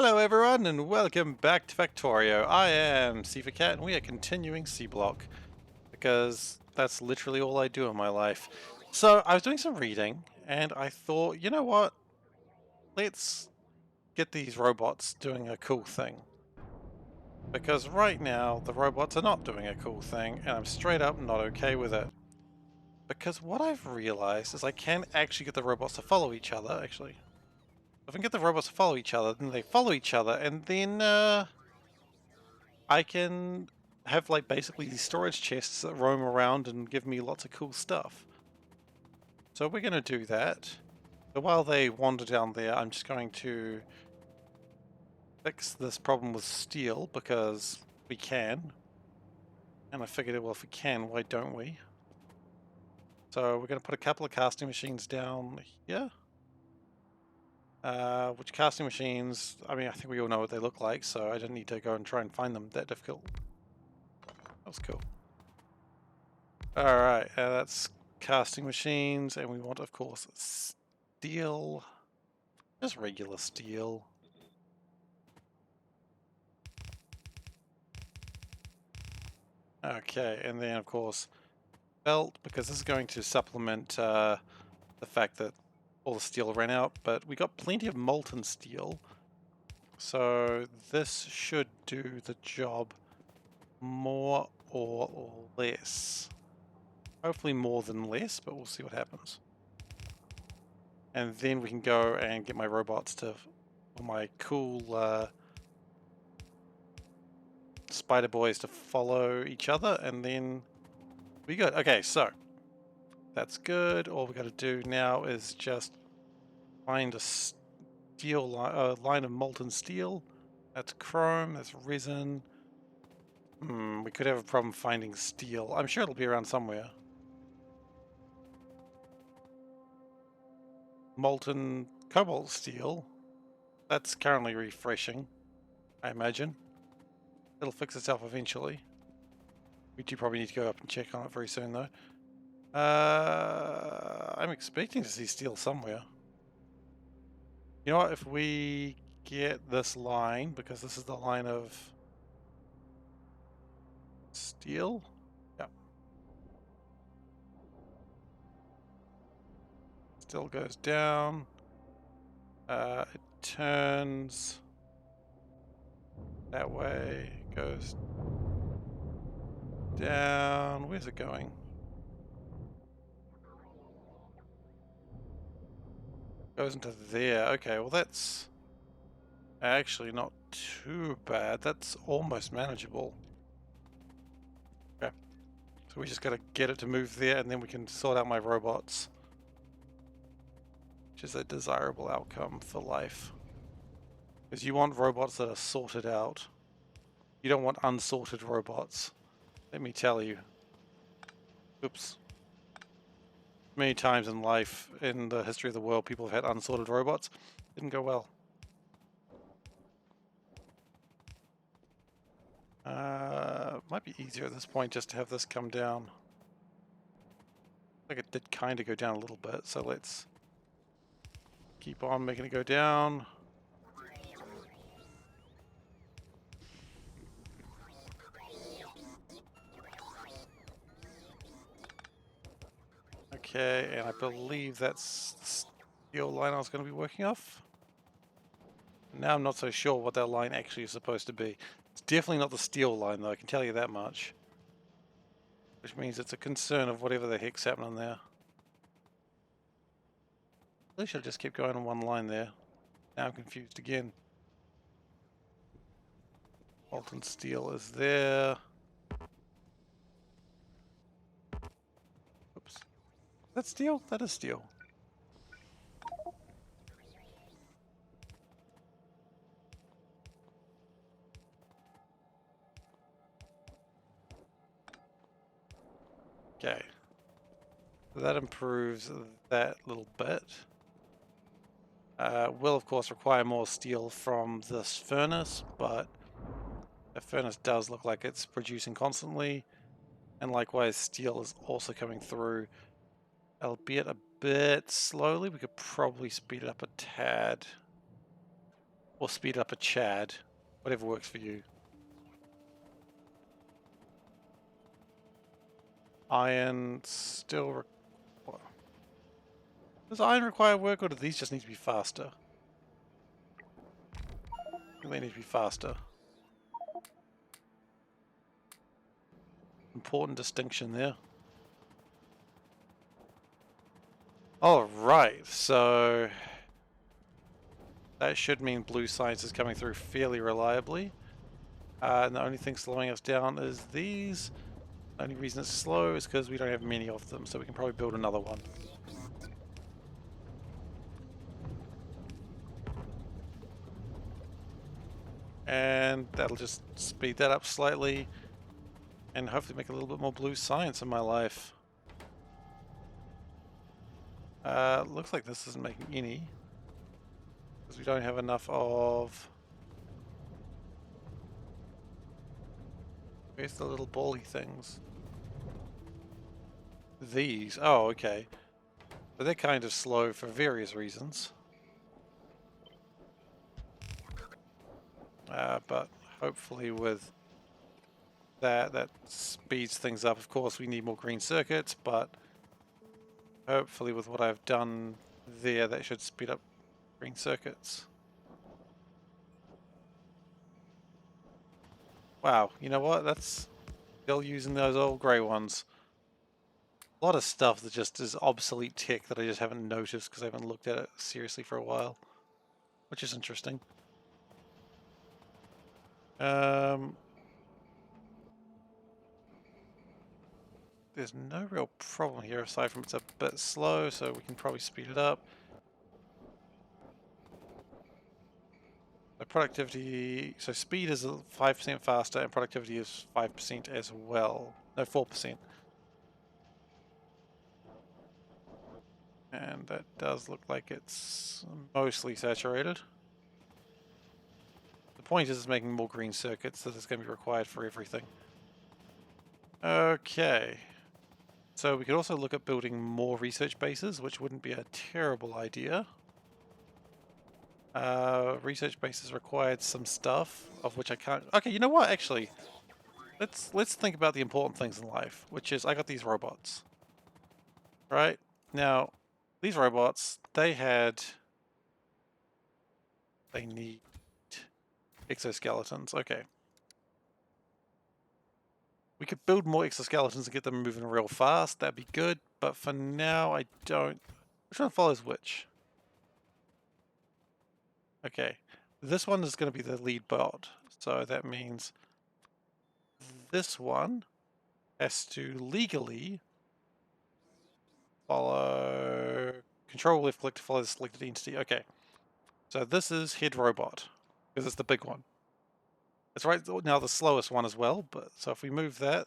Hello everyone and welcome back to Factorio. I am SeiferKatt and we are continuing SeaBlock because that's literally all I do in my life. So I was doing some reading and I thought, you know what? Let's get these robots doing a cool thing. Because right now the robots are not doing a cool thing and I'm straight up not okay with it. Because what I've realized is I can actually get the robots to follow each other, actually. If I can get the robots to follow each other, then they follow each other and then I can have like basically these storage chests that roam around and give me lots of cool stuff. So we're going to do that. So while they wander down there, I'm just going to fix this problem with steel because we can. And I figured, well, if we can, why don't we? So we're going to put a couple of casting machines down here. Which casting machines, I mean, I think we all know what they look like, so I don't need to go and try and find them that difficult. That was cool. Alright, that's casting machines, and we want, of course, steel. Just regular steel. Okay, and then, of course, belt, because this is going to supplement the fact that all the steel ran out, but we got plenty of molten steel, so this should do the job more or less. Hopefully more than less, but we'll see what happens. And then we can go and get my robots to, or my cool spider boys to follow each other, and then we good. Okay, so that's good. All we got to do now is just find a steel line of molten steel. That's chrome. That's resin. We could have a problem finding steel. I'm sure it'll be around somewhere. Molten cobalt steel. That's currently refreshing, I imagine. It'll fix itself eventually. We do probably need to go up and check on it very soon, though. I'm expecting to see steel somewhere. You know what, if we get this line, because this is the line of steel? Yeah. Still goes down. It turns that way, goes down. Where's it going? Goes into there. Okay, well that's actually not too bad. That's almost manageable. Okay. So we just gotta get it to move there and then we can sort out my robots. Which is a desirable outcome for life. Because you want robots that are sorted out. You don't want unsorted robots. Let me tell you. Oops. Many times in life, in the history of the world, people have had unsorted robots. Didn't go well. Might be easier at this point just to have this come down. I think it did kind of go down a little bit, so let's keep on making it go down. Okay, and I believe that's the steel line I was going to be working off. Now I'm not so sure what that line actually is supposed to be. It's definitely not the steel line, though, I can tell you that much. Which means it's a concern of whatever the heck's happening there. At least I'll just keep going on one line there. Now I'm confused again. Molten steel is there. Oops. Is that steel? That is steel. Okay. So that improves that little bit. Will of course require more steel from this furnace, but the furnace does look like it's producing constantly, and likewise steel is also coming through, albeit a bit slowly. We could probably speed it up a tad. or speed up a Chad. Whatever works for you. Iron still... Does iron require work, or do these just need to be faster? I think they need to be faster. Important distinction there. Alright, so... that should mean blue science is coming through fairly reliably. And the only thing slowing us down is these. The only reason it's slow is because we don't have many of them, so we can probably build another one. And that'll just speed that up slightly and hopefully make a little bit more blue science in my life. Looks like this isn't making any because we don't have enough of... Where's the little bally things? These. Oh, okay. But they're kind of slow for various reasons. But hopefully with that speeds things up. Of course, we need more green circuits, but hopefully with what I've done there, that should speed up green circuits. Wow, you know what? That's still using those old grey ones. A lot of stuff that just is obsolete tech that I just haven't noticed because I haven't looked at it seriously for a while, which is interesting. There's no real problem here aside from it's a bit slow, so we can probably speed it up. The productivity, so speed is 5% faster and productivity is 5% as well. No, 4%. And that does look like it's mostly saturated. The point is it's making more green circuits that is going to be required for everything. Okay. So we could also look at building more research bases, which wouldn't be a terrible idea. Research bases required some stuff, of which I can't... Okay, you know what, actually? Let's think about the important things in life, which is I got these robots. Right? Now, these robots, they need exoskeletons. Okay. We could build more exoskeletons and get them moving real fast. That'd be good. But for now, I don't... Which one follows which? Okay. This one is going to be the lead bot. So that means this one has to legally follow... Control left click to follow the selected entity. Okay. So this is head robot. Because it's the big one. It's right now the slowest one as well, but so if we move that,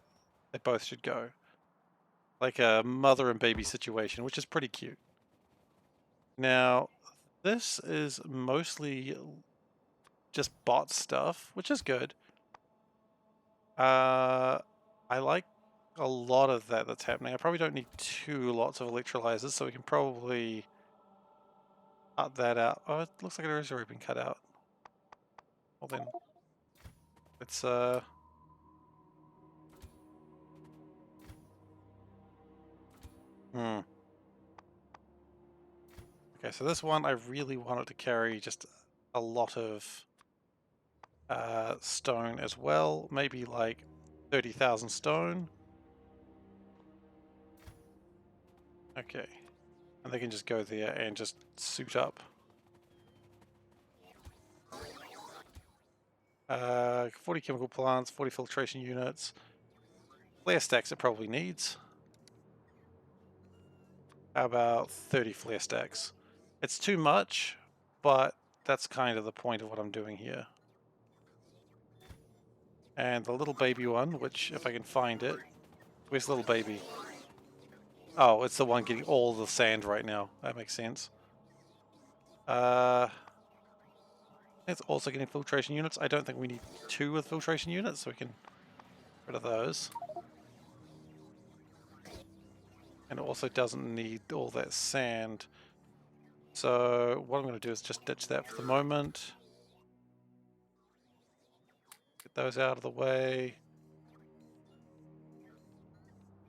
they both should go. Like a mother and baby situation, which is pretty cute. Now, this is mostly just bot stuff, which is good. I like a lot of that's happening. I probably don't need lots of electrolyzers, so we can probably cut that out. Oh, it looks like it has already been cut out. Well then, let's Okay, so this one I really wanted to carry just a lot of stone as well, maybe like 30,000 stone. Okay, and they can just go there and just suit up. 40 chemical plants, 40 filtration units. Flare stacks it probably needs. How about 30 flare stacks? It's too much, but that's kind of the point of what I'm doing here. And the little baby one, which if I can find it, where's the little baby? Oh, it's the one getting all the sand right now. That makes sense. It's also getting filtration units. I don't think we need 2 with filtration units, so we can get rid of those. And it also doesn't need all that sand. So what I'm going to do is just ditch that for the moment. Get those out of the way.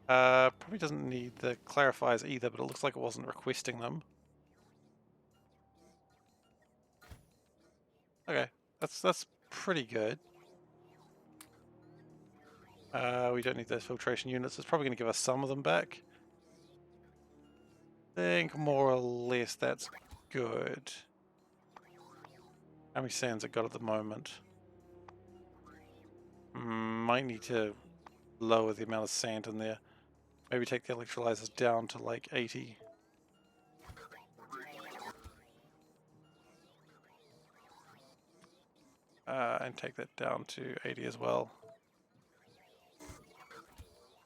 Probably doesn't need the clarifiers either, but it looks like it wasn't requesting them. Okay, that's pretty good. We don't need those filtration units. It's probably going to give us some of them back. I think more or less that's good. How many sands it got at the moment? Might need to lower the amount of sand in there. Maybe take the electrolyzers down to like 80. And take that down to 80 as well.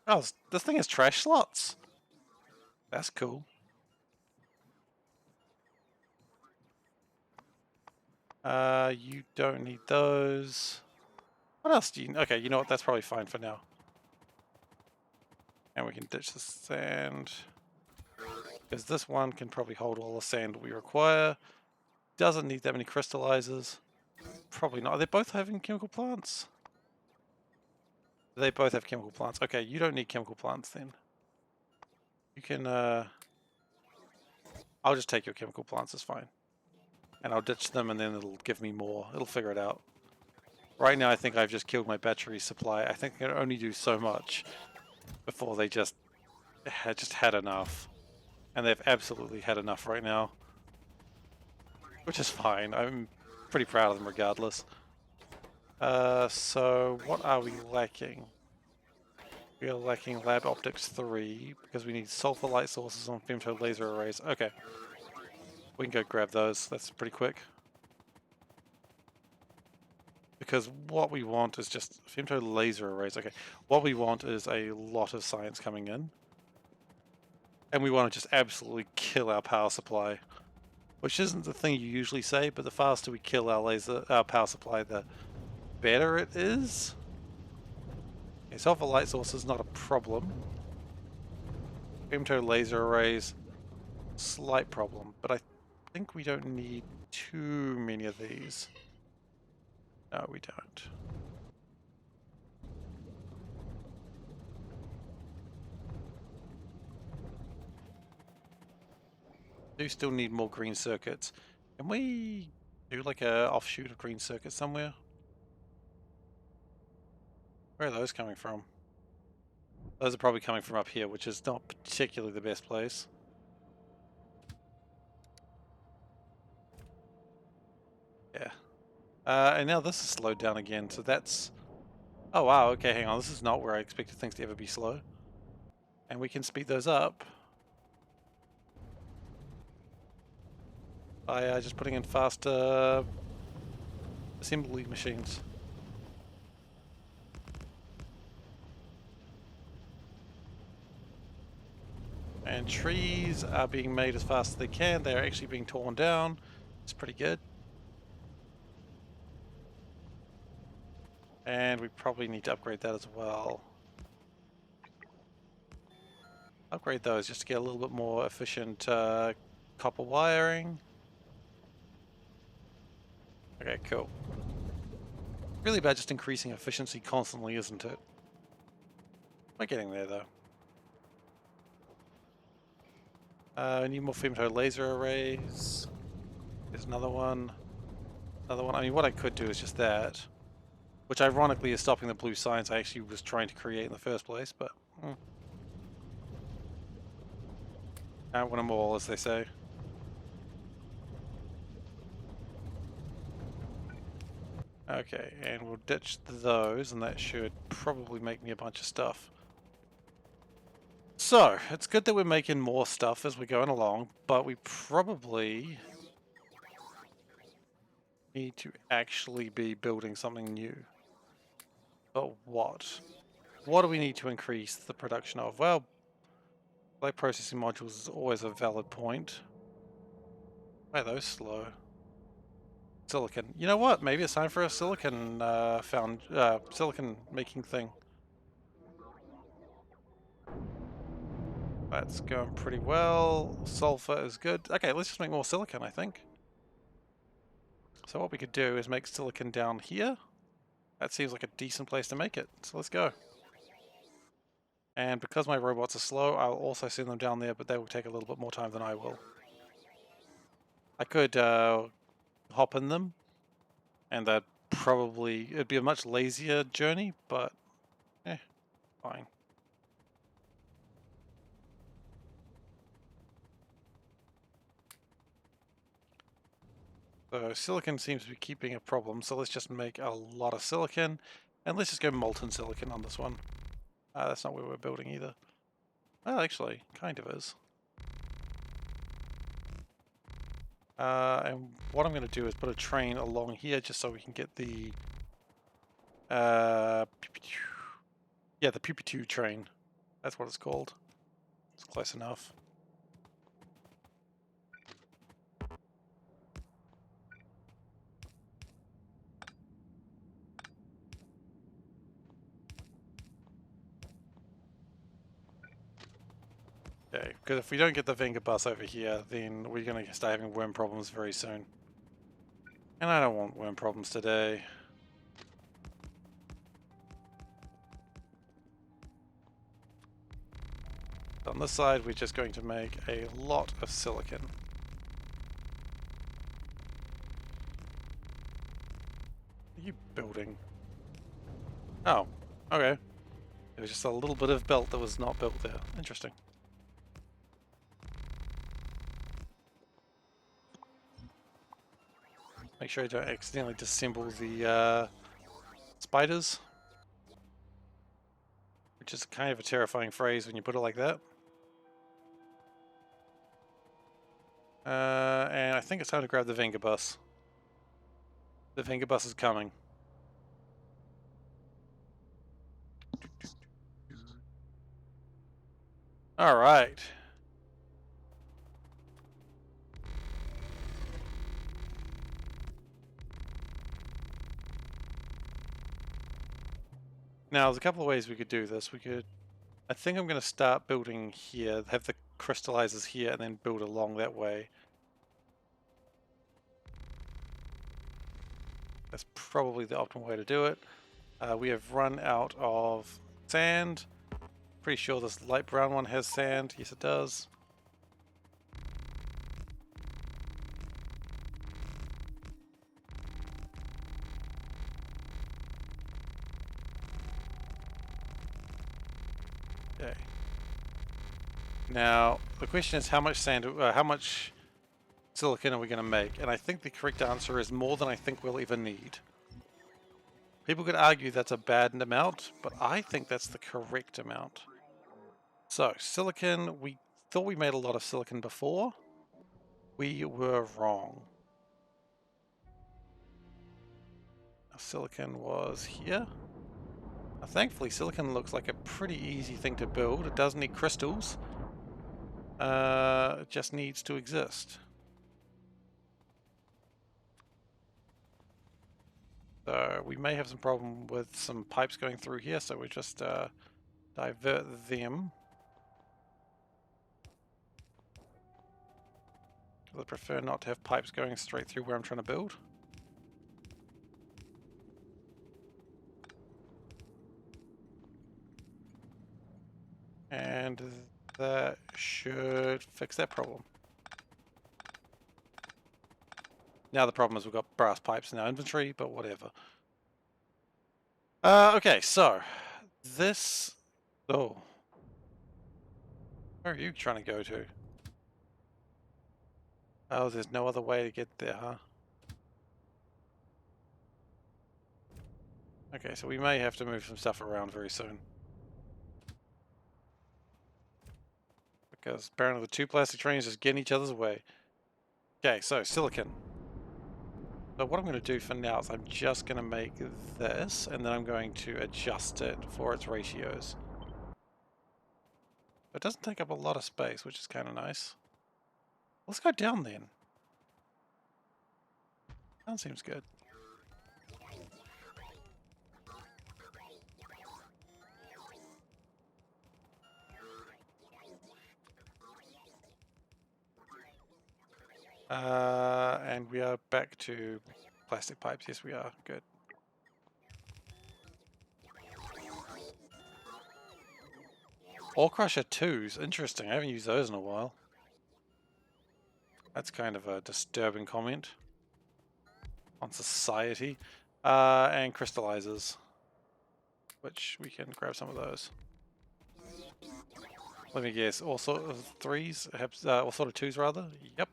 Oh, this thing has trash slots. That's cool. You don't need those. What else do you... Okay, you know what? That's probably fine for now. And we can ditch the sand. Because this one can probably hold all the sand we require. Doesn't need that many crystallizers. Probably not. Are they both having chemical plants? They both have chemical plants. Okay, you don't need chemical plants then. You can... I'll just take your chemical plants, it's fine. And I'll ditch them and then it'll give me more. It'll figure it out. Right now I think I've just killed my battery supply. I think I can only do so much before they just had enough. And they've absolutely had enough right now. Which is fine. I'm pretty proud of them regardless. So what are we lacking? We are lacking Lab Optics 3 because we need sulfur light sources on femto laser arrays. Okay. We can go grab those. That's pretty quick. Because what we want is just femto laser arrays. Okay. What we want is a lot of science coming in. And we want to just absolutely kill our power supply. Which isn't the thing you usually say, but the faster we kill our power supply, the better it is. Okay, sulfur light source is not a problem. Femto laser arrays, slight problem, but I think we don't need too many of these. No, we don't. Do still need more green circuits. Can we do like a offshoot of green circuits somewhere? Where are those coming from? Those are probably coming from up here, which is not particularly the best place. Yeah. And now this is slowed down again, so that's... Oh wow, okay, hang on, this is not where I expected things to ever be slow. And we can speed those up by just putting in faster assembly machines. And trees are being made as fast as they can. They are actually being torn down. It's pretty good. And we probably need to upgrade that as well. Upgrade those just to get a little bit more efficient copper wiring. Okay, cool. Really about just increasing efficiency constantly, isn't it? We're getting there though. I need more femto laser arrays. There's another one. Another one. I mean, what I could do is just that. Which ironically is stopping the blue science I actually was trying to create in the first place, but... Can't win them all, as they say. Okay, and we'll ditch those, and that should probably make me a bunch of stuff. So, it's good that we're making more stuff as we're going along, but we probably need to actually be building something new. But what? What do we need to increase the production of? Well, light processing modules is always a valid point. Why are those slow? Silicon. You know what? Maybe it's time for a silicon silicon making thing. That's going pretty well. Sulfur is good. Okay, let's just make more silicon, I think. So what we could do is make silicon down here. That seems like a decent place to make it, so let's go. And because my robots are slow, I'll also send them down there, but they will take a little bit more time than I will. I could hop in them, and it'd be a much lazier journey, but fine. So silicon seems to be keeping a problem, so let's just make a lot of silicon, and let's just go molten silicon on this one. That's not where we're building either. Well, actually, kind of is. And what I'm going to do is put a train along here just so we can get the the Pupitu train. That's what it's called. It's close enough. Okay, because if we don't get the Venga bus over here, then we're going to start having worm problems very soon. And I don't want worm problems today. On this side, we're just going to make a lot of silicon. What are you building? Oh, okay. There was just a little bit of belt that was not built there. Interesting. Make sure you don't accidentally disassemble the spiders. Which is kind of a terrifying phrase when you put it like that. And I think it's time to grab the Venga bus. The Venga bus is coming. Alright. Now, there's a couple of ways we could do this. I think I'm going to start building here, have the crystallizers here, and then build along that way. That's probably the optimal way to do it. We have run out of sand. Pretty sure this light brown one has sand. Yes, it does. Okay. Now, the question is how much how much silicon are we going to make? And I think the correct answer is more than I think we'll ever need. People could argue that's a bad amount, but I think that's the correct amount. So, silicon, we thought we made a lot of silicon before. We were wrong. Silicon was here. Now, thankfully, silicon looks like a pretty easy thing to build. It does need crystals. It just needs to exist. So we may have some problem with some pipes going through here, so we just divert them. I prefer not to have pipes going straight through where I'm trying to build. And that should fix that problem. Now the problem is we've got brass pipes in our inventory, but whatever. Okay, so this... Oh. Where are you trying to go to? Oh, there's no other way to get there, huh? Okay, so we may have to move some stuff around very soon. Because apparently the two plastic trains just get in each other's way. Okay, so silicon. So what I'm going to do for now is I'm just going to make this, and then I'm going to adjust it for its ratios. It doesn't take up a lot of space, which is kind of nice. Let's go down then. That seems good. And we are back to plastic pipes. Yes, we are. Good. Ore Crusher 2s, interesting. I haven't used those in a while. That's kind of a disturbing comment on society. And crystallizers, which we can grab some of those. Let me guess, all sort of threes, all sort of twos rather? Yep,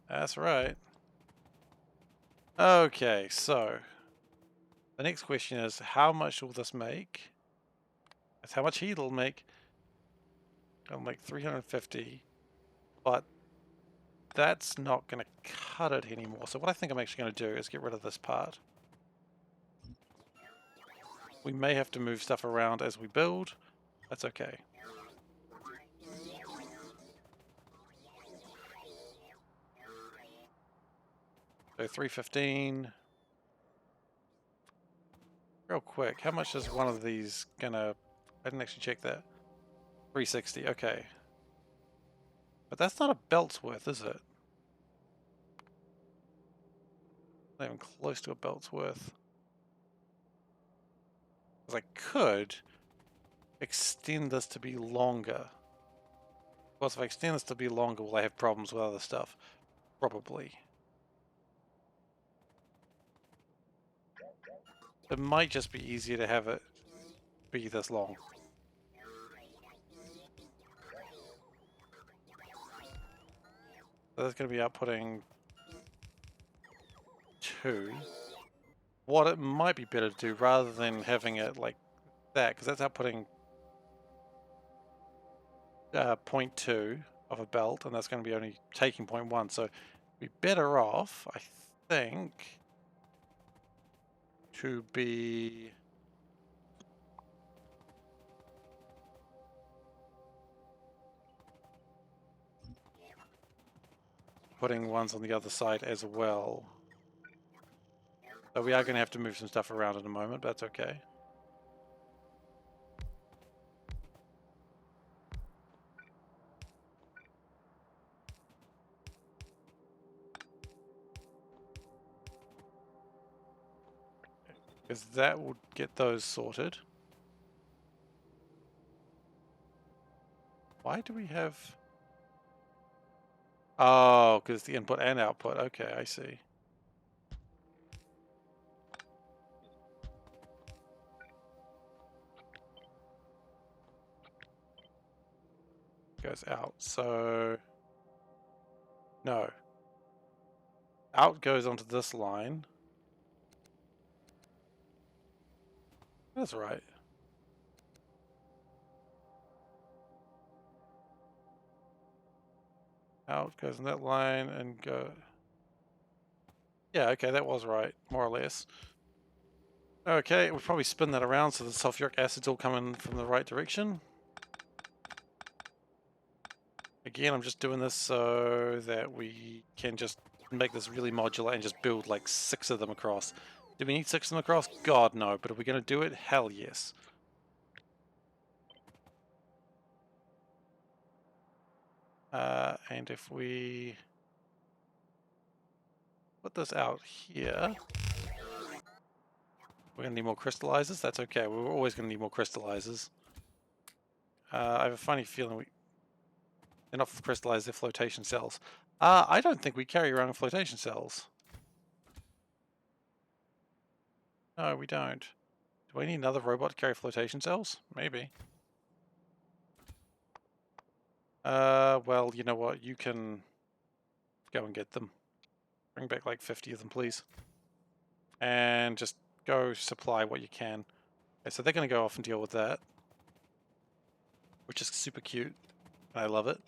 that's right. Okay, so the next question is, how much will this make? That's how much heat it'll make. It'll make 350, but that's not going to cut it anymore. So what I think I'm actually going to do is get rid of this part. We may have to move stuff around as we build. That's okay. So 315. Real quick, how much is one of these gonna... I didn't actually check that. 360, okay. But that's not a belt's worth, is it? Not even close to a belt's worth. Because I could extend this to be longer. Of course, if I extend this to be longer, will I have problems with other stuff? Probably. It might just be easier to have it be this long. So that's going to be outputting 2. What it might be better to do, rather than having it like that, because that's outputting 0.2 of a belt, and that's going to be only taking 0.1, so be better off, I think, to be putting ones on the other side as well. So we are going to have to move some stuff around in a moment, but that's okay. Because that would get those sorted. Why do we have... Oh, because the input and output. Okay, I see. Goes out, so... No. Out goes onto this line. That's right. Out goes in that line and go... Yeah, okay, that was right, more or less. Okay, we'll probably spin that around so the sulfuric acid's all coming from the right direction. Again, I'm just doing this so that we can just make this really modular and just build like 6 of them across. Do we need 6 of them across? God, no. But are we going to do it? Hell yes. And if we put this out here, we're going to need more crystallizers. That's okay. We're always going to need more crystallizers. I have a funny feeling they're not crystallized, they're flotation cells. I don't think we carry around flotation cells. No, we don't. Do we need another robot to carry flotation cells? Maybe. Well, you know what? You can go and get them. Bring back like 50 of them, please. And just go supply what you can. Okay, so they're going to go off and deal with that. Which is super cute. I love it.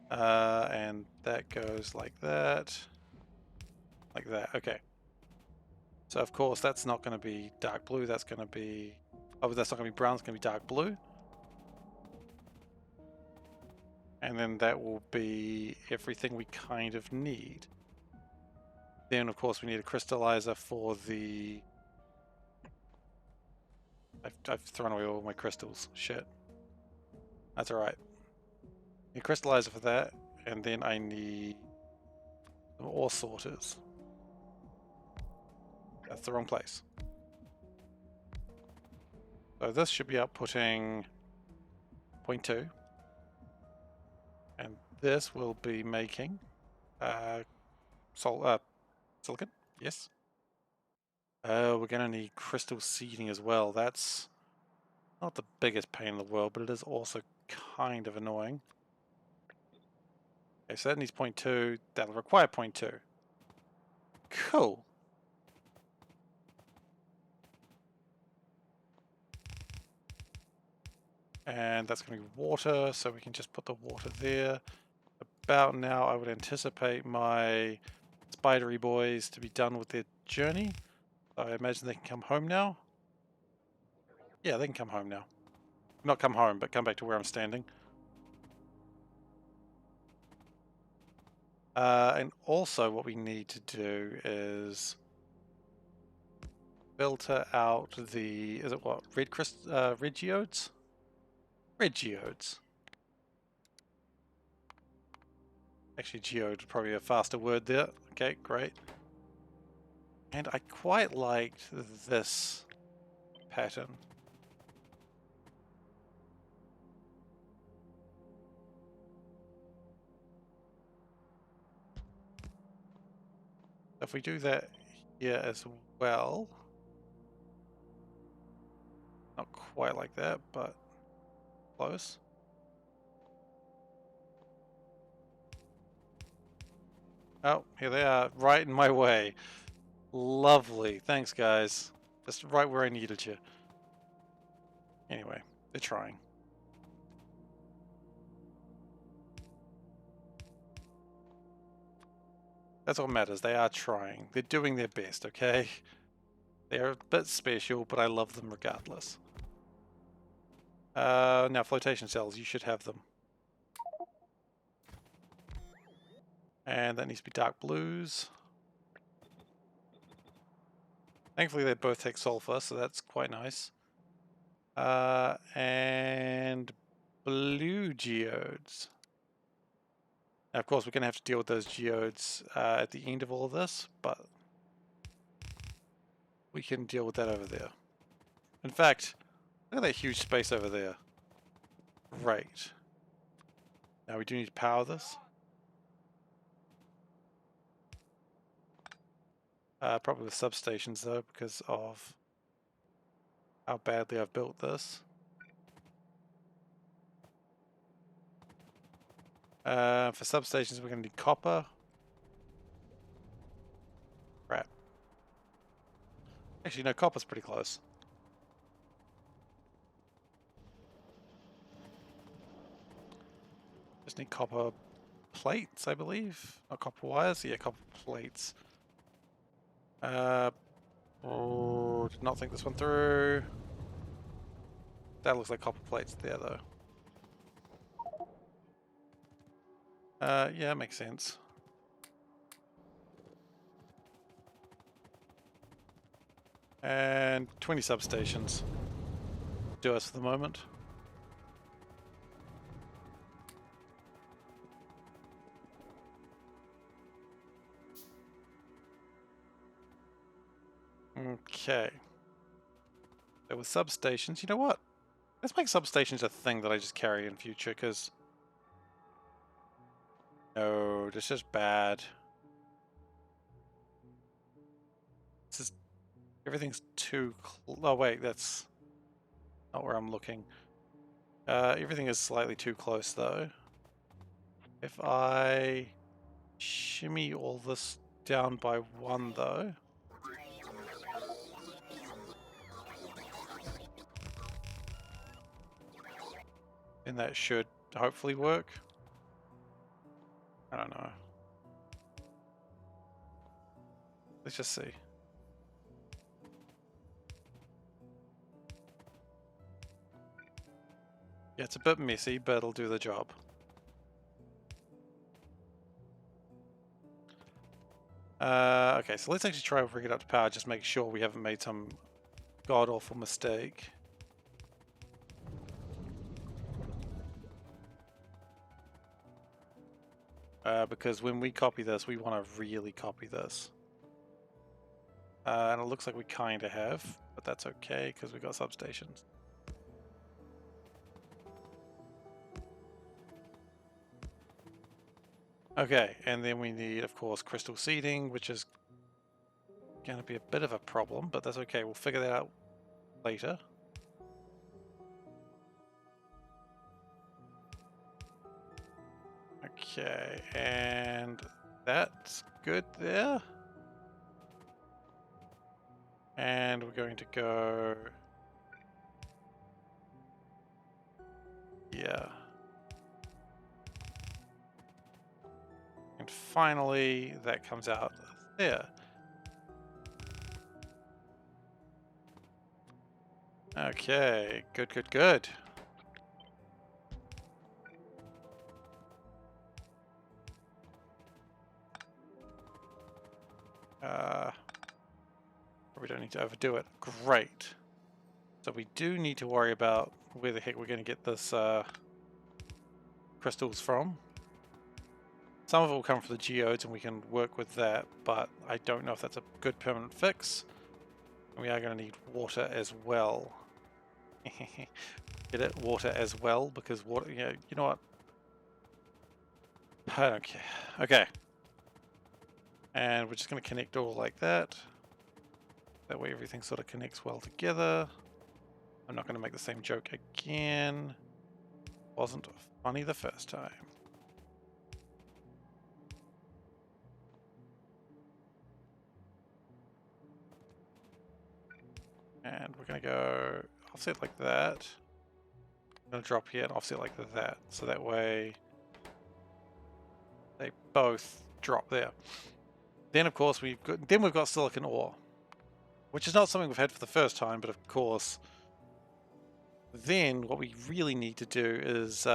And that goes like that. Like that. Okay. So of course that's not going to be dark blue. That's going to be... Oh, that's not going to be brown. It's going to be dark blue. And then that will be everything we kind of need. Then of course we need a crystallizer for the... I've thrown away all my crystals. Shit. That's alright. Need a crystallizer for that, and then I need some ore sorters. That's the wrong place. So this should be outputting 0.2. And this will be making silicon, yes. We're going to need crystal seeding as well. That's not the biggest pain in the world, but it is also kind of annoying. Okay, so that needs 0.2. That'll require 0.2. Cool. And that's going to be water, so we can just put the water there. About now, I would anticipate my spidery boys to be done with their journey. I imagine they can come home now. Yeah, they can come home now. Not come home, but come back to where I'm standing. And also what we need to do is filter out the, is it what, red geodes? Red geodes. Actually, geode would probably be a faster word there. Okay, great. And I quite liked this pattern. If we do that here as well, not quite like that, but close. Oh, here they are, right in my way. Lovely. Thanks, guys. Just right where I needed you. Anyway, they're trying. That's what matters. They are trying. They're doing their best, okay? They're a bit special, but I love them regardless. Now, flotation cells. You should have them. And that needs to be dark blues. Thankfully, they both take sulfur, so that's quite nice. And blue geodes. Now, of course, we're going to have to deal with those geodes at the end of all of this, but we can deal with that over there. In fact, look at that huge space over there. Great. Now we do need to power this. Probably with substations though, because of how badly I've built this. For substations, we're going to need copper. Crap. Actually, no, copper's pretty close. Just need copper plates, I believe. Not copper wires. Yeah, copper plates. Oh, did not think this one through. That looks like copper plates there, though. Yeah, makes sense. And 20 substations. Do us for the moment. Okay. So with substations, you know what? Let's make substations a thing that I just carry in future, because... No, this is bad. This is... Everything's too... Oh wait, that's not where I'm looking. Everything is slightly too close though. If I shimmy all this down by 1 though... then that should hopefully work. I don't know. Let's just see. Yeah, it's a bit messy, but it'll do the job. Okay, so let's actually try to bring it up to power, just make sure we haven't made some god-awful mistake. Because when we copy this, we want to really copy this. And it looks like we kind of have, but that's okay, because we've got substations. Okay, and then we need, of course, crystal seeding, which is going to be a bit of a problem, but that's okay. We'll figure that out later. Okay, and that's good there. And we're going to go... yeah. And finally, that comes out there. Okay, good, good, good. We don't need to overdo it. Great. So we do need to worry about where the heck we're going to get this crystals from. Some of it will come from the geodes and we can work with that, but I don't know if that's a good permanent fix. And we are going to need water as well. Get it? Water as well, because water, you know what? Okay. Okay. And we're just going to connect all like that. That way everything sort of connects well together. I'm not going to make the same joke again. Wasn't funny the first time. And we're going to go offset like that. I'm going to drop here and offset like that. So that way they both drop there. Then of course we've got silicon ore, which is not something we've had for the first time, but of course then what we really need to do is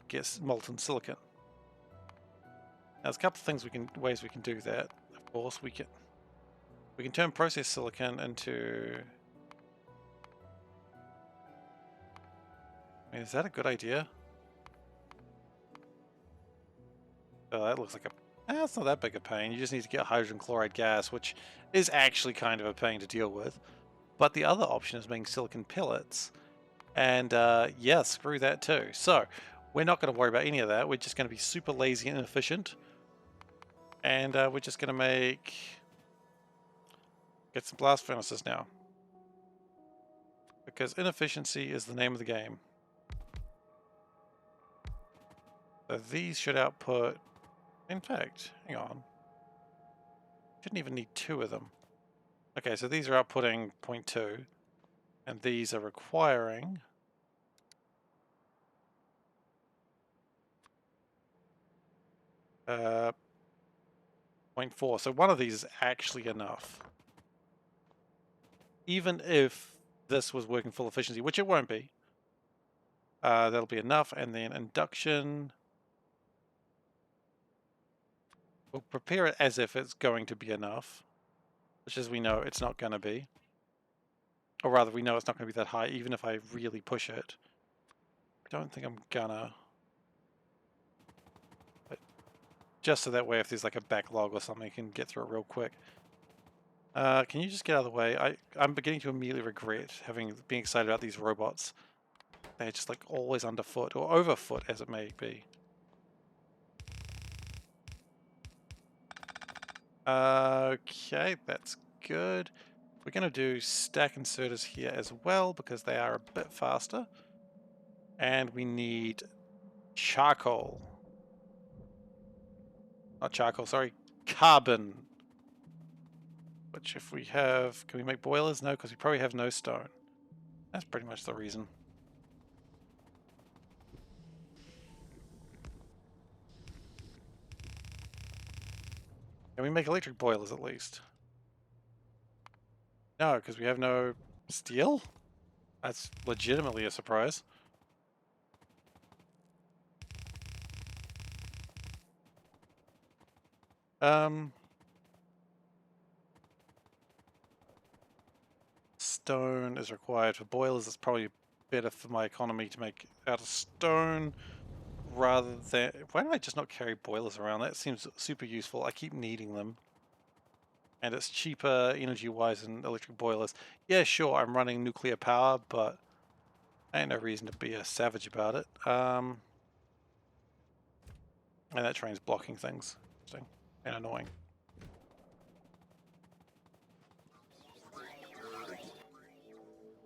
get molten silicon. Now, there's a couple of things ways we can do that. Of course, we can turn processed silicon into... I mean, is that a good idea? Oh, that looks like a... That's not that big a pain. You just need to get hydrogen chloride gas, which is actually kind of a pain to deal with. But the other option is making silicon pellets. And yeah, screw that too. So we're not going to worry about any of that. We're just going to be super lazy and inefficient. And we're just going to get some blast furnaces now. Because inefficiency is the name of the game. So these should output... In fact, hang on. Shouldn't even need two of them. Okay, so these are outputting 0.2. And these are requiring... 0.4. So one of these is actually enough. Even if this was working full efficiency, which it won't be. That'll be enough. And then induction. We'll prepare it as if it's going to be enough. Which as we know, it's not going to be. Or rather, we know it's not going to be that high, even if I really push it. I don't think I'm gonna. But just so that way, if there's like a backlog or something, you can get through it real quick. Can you just get out of the way? I'm beginning to immediately regret being excited about these robots. They're just like always underfoot, or overfoot as it may be. Okay, that's good. We're going to do stack inserters here as well because they are a bit faster. And we need charcoal. Not charcoal, sorry, carbon. Which if we have... Can we make boilers? No, because we probably have no stone. That's pretty much the reason. Can we make electric boilers at least? No, because we have no steel? That's legitimately a surprise. Stone is required for boilers. It's probably better for my economy to make out of stone rather than... Why don't I just not carry boilers around? That seems super useful. I keep needing them. And it's cheaper energy-wise than electric boilers. Yeah, sure, I'm running nuclear power, but ain't no reason to be a savage about it. And that train's blocking things. Interesting. And annoying.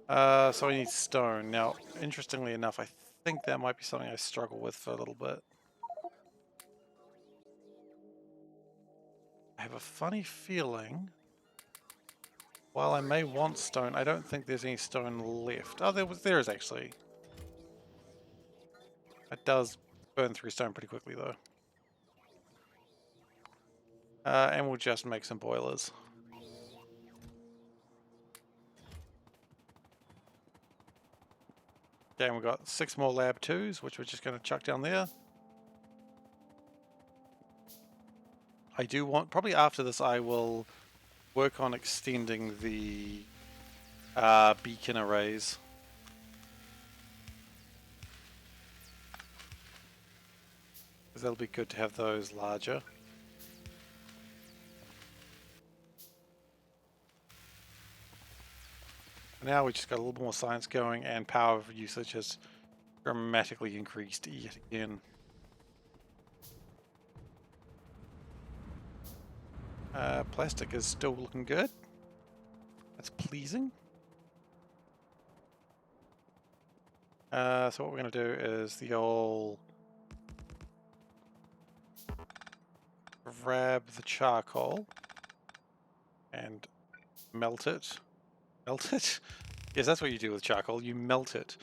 So I need stone. Now, interestingly enough, I think that might be something I struggle with for a little bit. I have a funny feeling, while I may want stone, I don't think there's any stone left. Oh, there is actually. It does burn through stone pretty quickly though. And we'll just make some boilers. Okay, and we've got 6 more lab 2s, which we're just going to chuck down there. I do want, probably after this I will work on extending the beacon arrays. Because that'll be good to have those larger. Now we just got a little more science going, and power usage has dramatically increased yet again. Plastic is still looking good. That's pleasing. So what we're going to do is the old grab the charcoal and melt it. Melt it? Yes, that's what you do with charcoal. You melt it.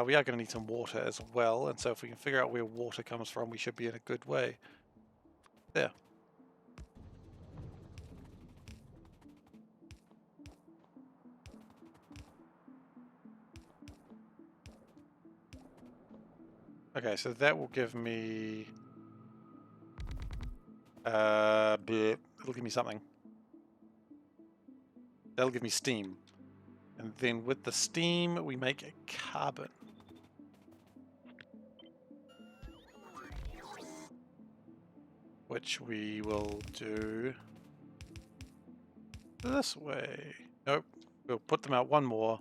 We are going to need some water as well, and so if we can figure out where water comes from, we should be in a good way. There. Okay, so that will give me... it'll give me something. That'll give me steam. And then with the steam, we make a carbon. Which we will do this way. Nope. We'll put them out one more,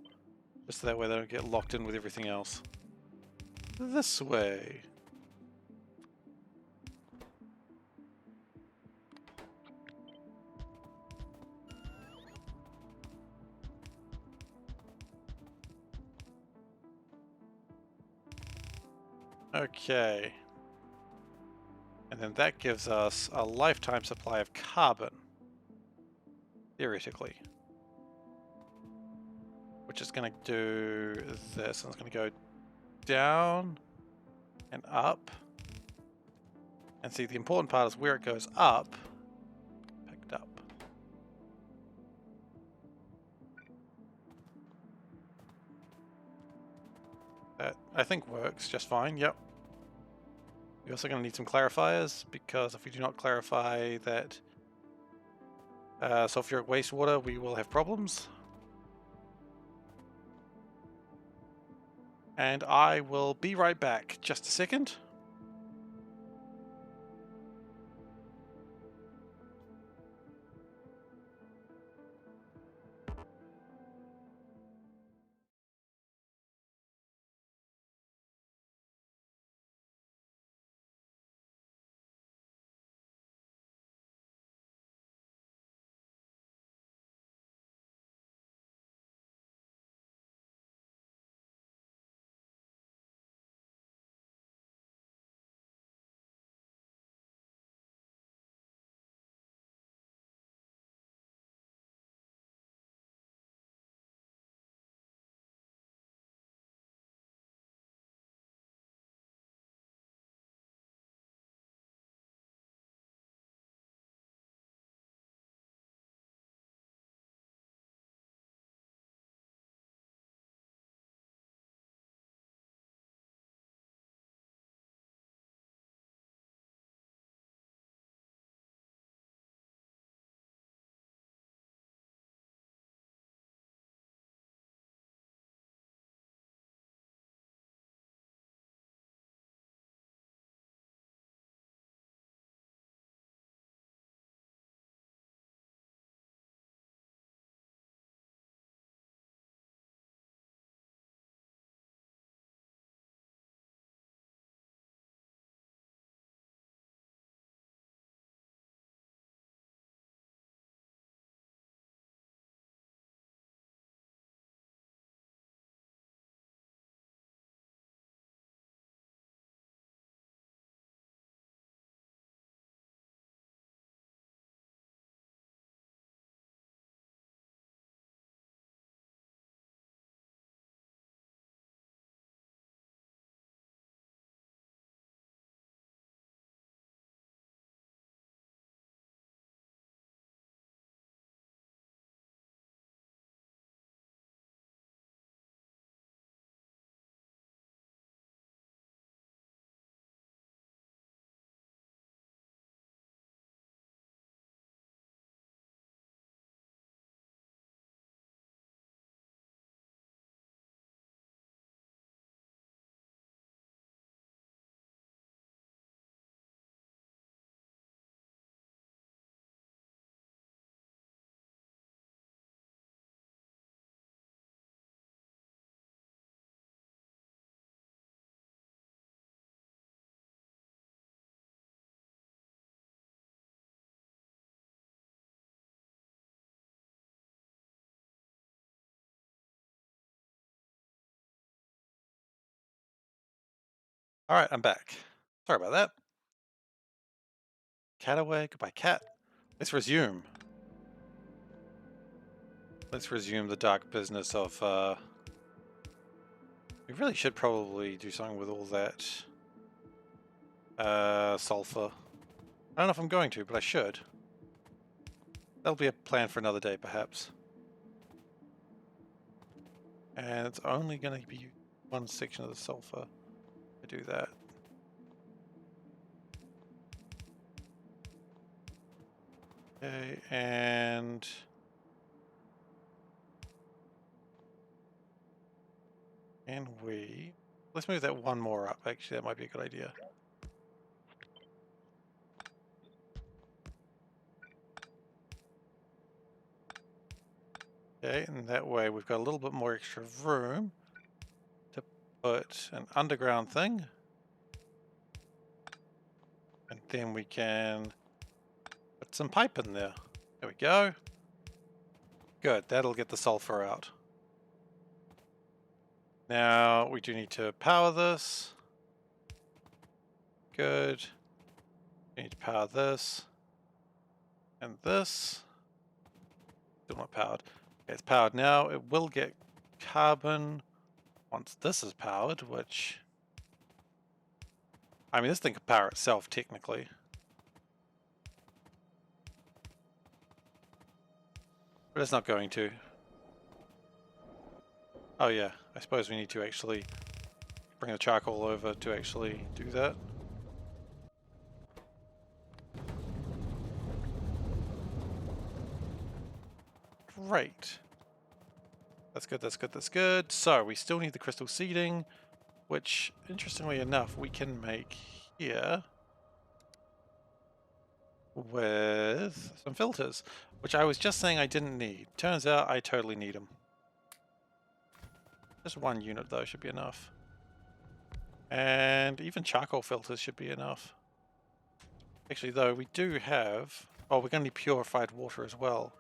just so that way they don't get locked in with everything else. This way. Okay. And then that gives us a lifetime supply of carbon. Theoretically. Which is going to do this. And it's going to go down and up. And see, the important part is where it goes up. Picked up. That, I think, works just fine. Yep. We're also going to need some clarifiers, because if we do not clarify that sulfuric wastewater, we will have problems. And I will be right back. Just a second. Alright, I'm back. Sorry about that. Cat away, goodbye cat. Let's resume. Let's resume the dark business of, we really should probably do something with all that, sulfur. I don't know if I'm going to, but I should. That'll be a plan for another day, perhaps. And it's only going to be one section of the sulfur to do that. Okay, and let's move that one more up. Actually, that might be a good idea. Okay, and that way we've got a little bit more extra room to put an underground thing. And then we can put some pipe in there. There we go. Good, that'll get the sulfur out. Now we do need to power this. Good. We need to power this. And this. Still not powered. Okay, it's powered now. It will get carbon once this is powered, which... I mean, this thing can power itself, technically. But it's not going to. Oh yeah, I suppose we need to actually bring the charcoal over to actually do that. Great. That's good, that's good, that's good. So, we still need the crystal seeding, which, interestingly enough, we can make here with some filters, which I was just saying I didn't need. Turns out I totally need them. Just one unit, though, should be enough. And even charcoal filters should be enough. Actually, though, we do have... Oh, we're going to need purified water as well.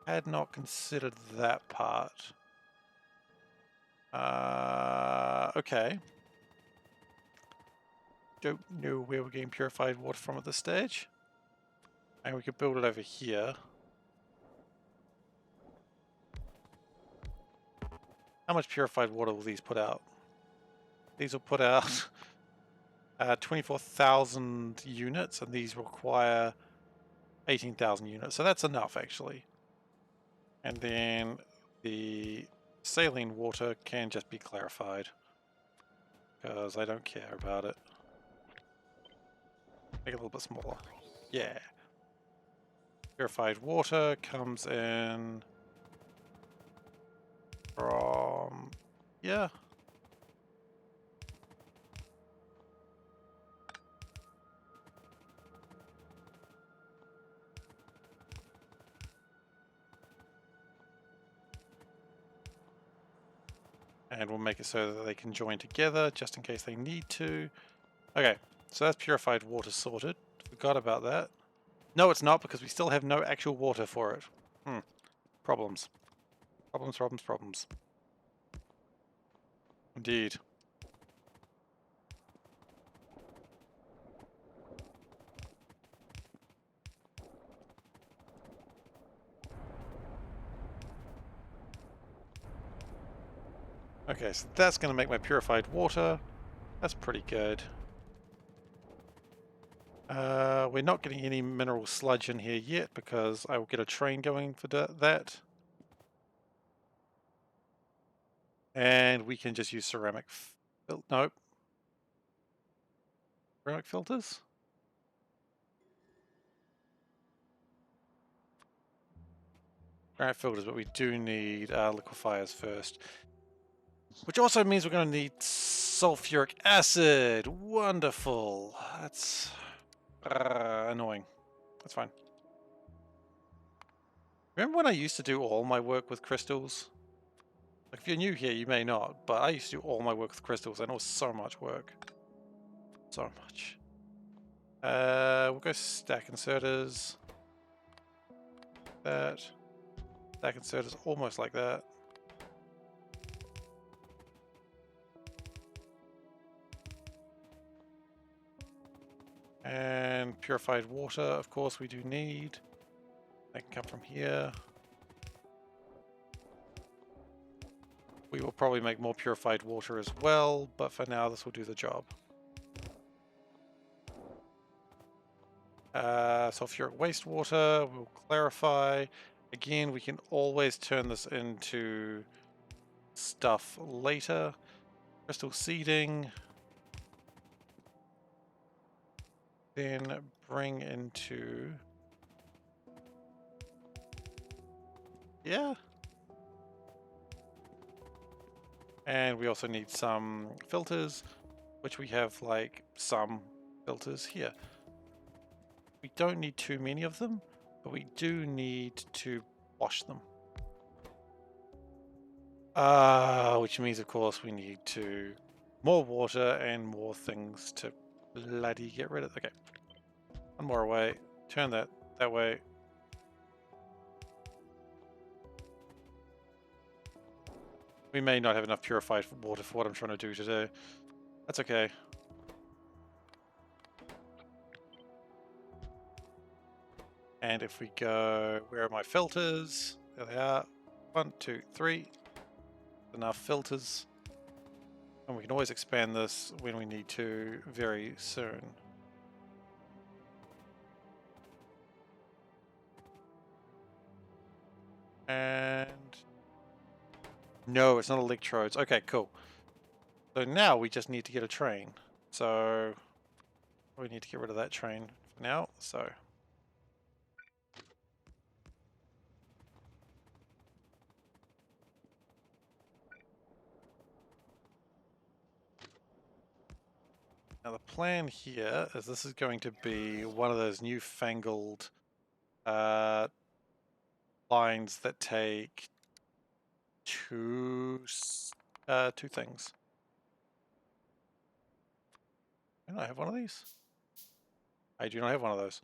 I had not considered that part. Okay. Don't know where we're getting purified water from at this stage. And we could build it over here. How much purified water will these put out? These will put out 24,000 units, and these require 18,000 units. So that's enough, actually. And then the saline water can just be clarified, because I don't care about it. Make it a little bit smaller. Yeah. Purified water comes in from... yeah. And we'll make it so that they can join together just in case they need to. Okay, so that's purified water sorted. Forgot about that. No, it's not, because we still have no actual water for it. Problems. Problems, problems, problems. Indeed. Okay, so that's going to make my purified water. That's pretty good. We're not getting any mineral sludge in here yet because I will get a train going for that. And we can just use ceramic nope. Ceramic filters? Ceramic filters, but we do need liquefiers first. Which also means we're going to need sulfuric acid. Wonderful. That's annoying. That's fine. Remember when I used to do all my work with crystals? Like, if you're new here, you may not, but I used to do all my work with crystals, and it was so much work. So much. We'll go stack inserters. That. Stack inserters almost like that. And purified water, of course, we do need. That can come from here. We will probably make more purified water as well, but for now this will do the job. Sulfuric wastewater, we'll clarify. Again, we can always turn this into stuff later. Crystal seeding. Then bring into... Yeah. And we also need some filters, which we have like some filters here. We don't need too many of them, but we do need to wash them. Which means, of course, we need to more water and more things to bloody get rid of. Okay, one more away. Turn that way. We may not have enough purified water for what I'm trying to do today. That's okay. And if we go, where are my filters? There they are. 1, 2, 3. Enough filters. And we can always expand this when we need to very soon. And no, it's not electrodes. Okay, cool. So now we just need to get a train. So we need to get rid of that train for now. So now the plan here is this is going to be one of those newfangled lines that take two things. Can I have one of these? I do not have one of those.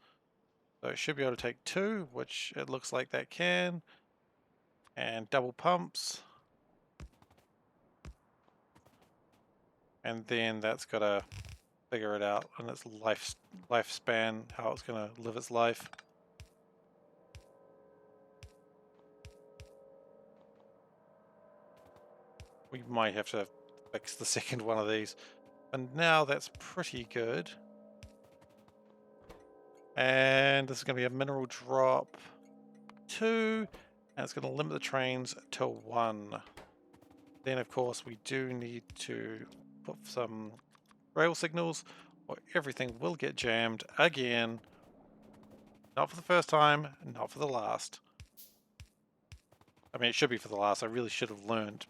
So it should be able to take 2, which it looks like that can. And double pumps. And then that's got to figure it out in its lifespan, how it's going to live its life. We might have to fix the second one of these. And now that's pretty good. And this is going to be a mineral drop 2. And it's going to limit the trains to 1. Then, of course, we do need to put some rail signals or everything will get jammed again. Not for the first time, not for the last. I mean, it should be for the last. I really should have learned.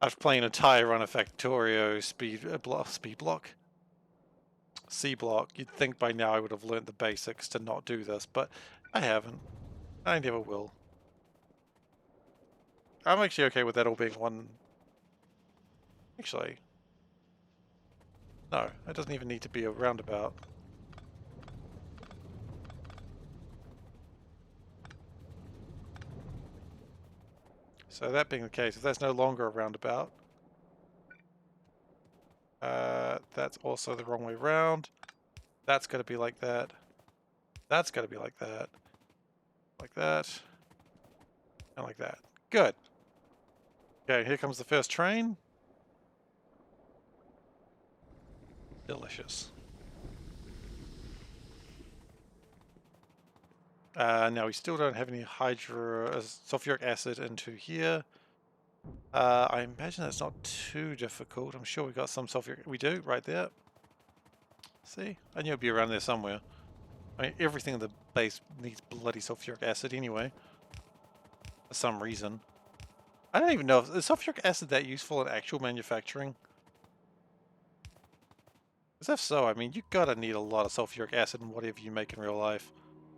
After playing an entire run of Factorio SeaBlock, you'd think by now I would have learned the basics to not do this, but I haven't. I never will. I'm actually okay with that all being one. Actually, no, it doesn't even need to be a roundabout. So that being the case, if that's no longer a roundabout, that's also the wrong way around. That's got to be like that. That's got to be like that. Like that. And like that. Good. Okay, here comes the first train. Delicious. Now we still don't have any sulfuric acid into here. I imagine that's not too difficult. I'm sure we got some sulfuric. We do, right there. See? I knew it'd be around there somewhere. I mean, everything in the base needs bloody sulfuric acid anyway. For some reason. I don't even know, is sulfuric acid that useful in actual manufacturing? Because if so, I mean, you gotta need a lot of sulfuric acid in whatever you make in real life.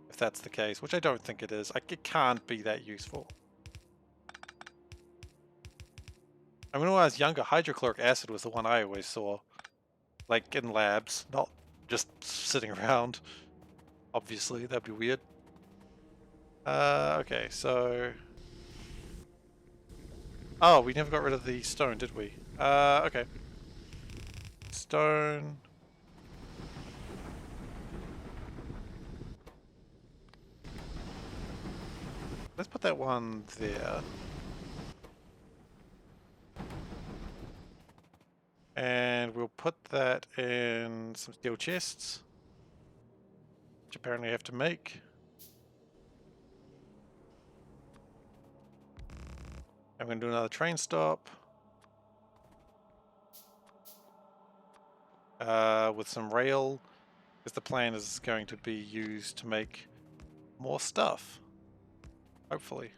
If that's the case, which I don't think it is. It can't be that useful. I mean, when I was younger, hydrochloric acid was the one I always saw. Like, in labs, not just sitting around. Obviously, that'd be weird. Okay, so... Oh, we never got rid of the stone, did we? Okay. Stone... let's put that one there. And we'll put that in some steel chests, which apparently I have to make. I'm going to do another train stop. With some rail, because the plan is going to be used to make more stuff. Hopefully.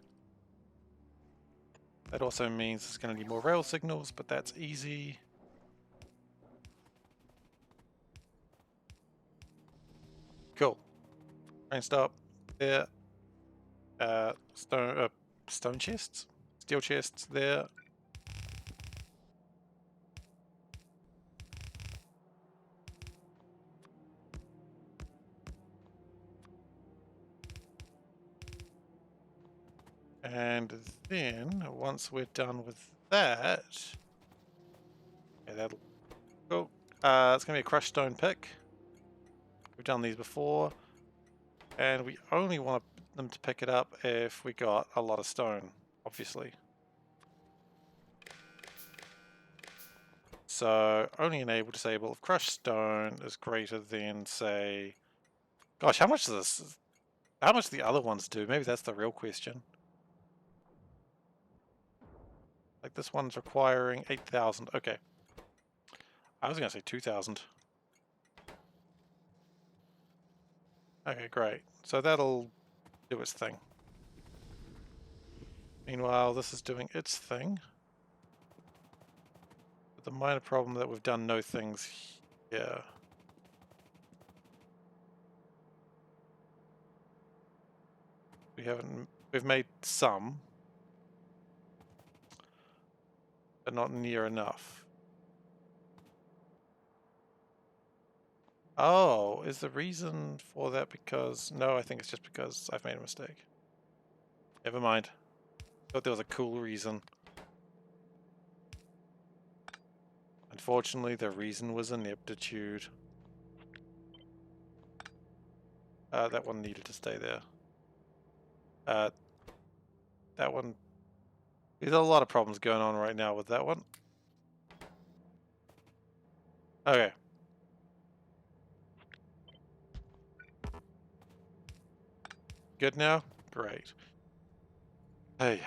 That also means it's going to need more rail signals, but that's easy. Cool. Train stop there. Stone chests? Steel chests there. And then, once we're done with that, okay, that'll go. It's going to be a crushed stone pick. We've done these before. And we only want them to pick it up if we got a lot of stone, obviously. So, only enable, disable if crushed stone is greater than, say... Gosh, how much does this... How much do the other ones do? Maybe that's the real question. Like this one's requiring 8,000. Okay. I was going to say 2,000. Okay, great. So that'll do its thing. Meanwhile, this is doing its thing. But the minor problem that we've done no things here. We've made some, but not near enough. Oh, is the reason for that because... No, I think it's just because I've made a mistake. Never mind. Thought there was a cool reason. Unfortunately, the reason was ineptitude. That one needed to stay there. That one... There's a lot of problems going on right now with that one. Okay. Good now? Great. Hey.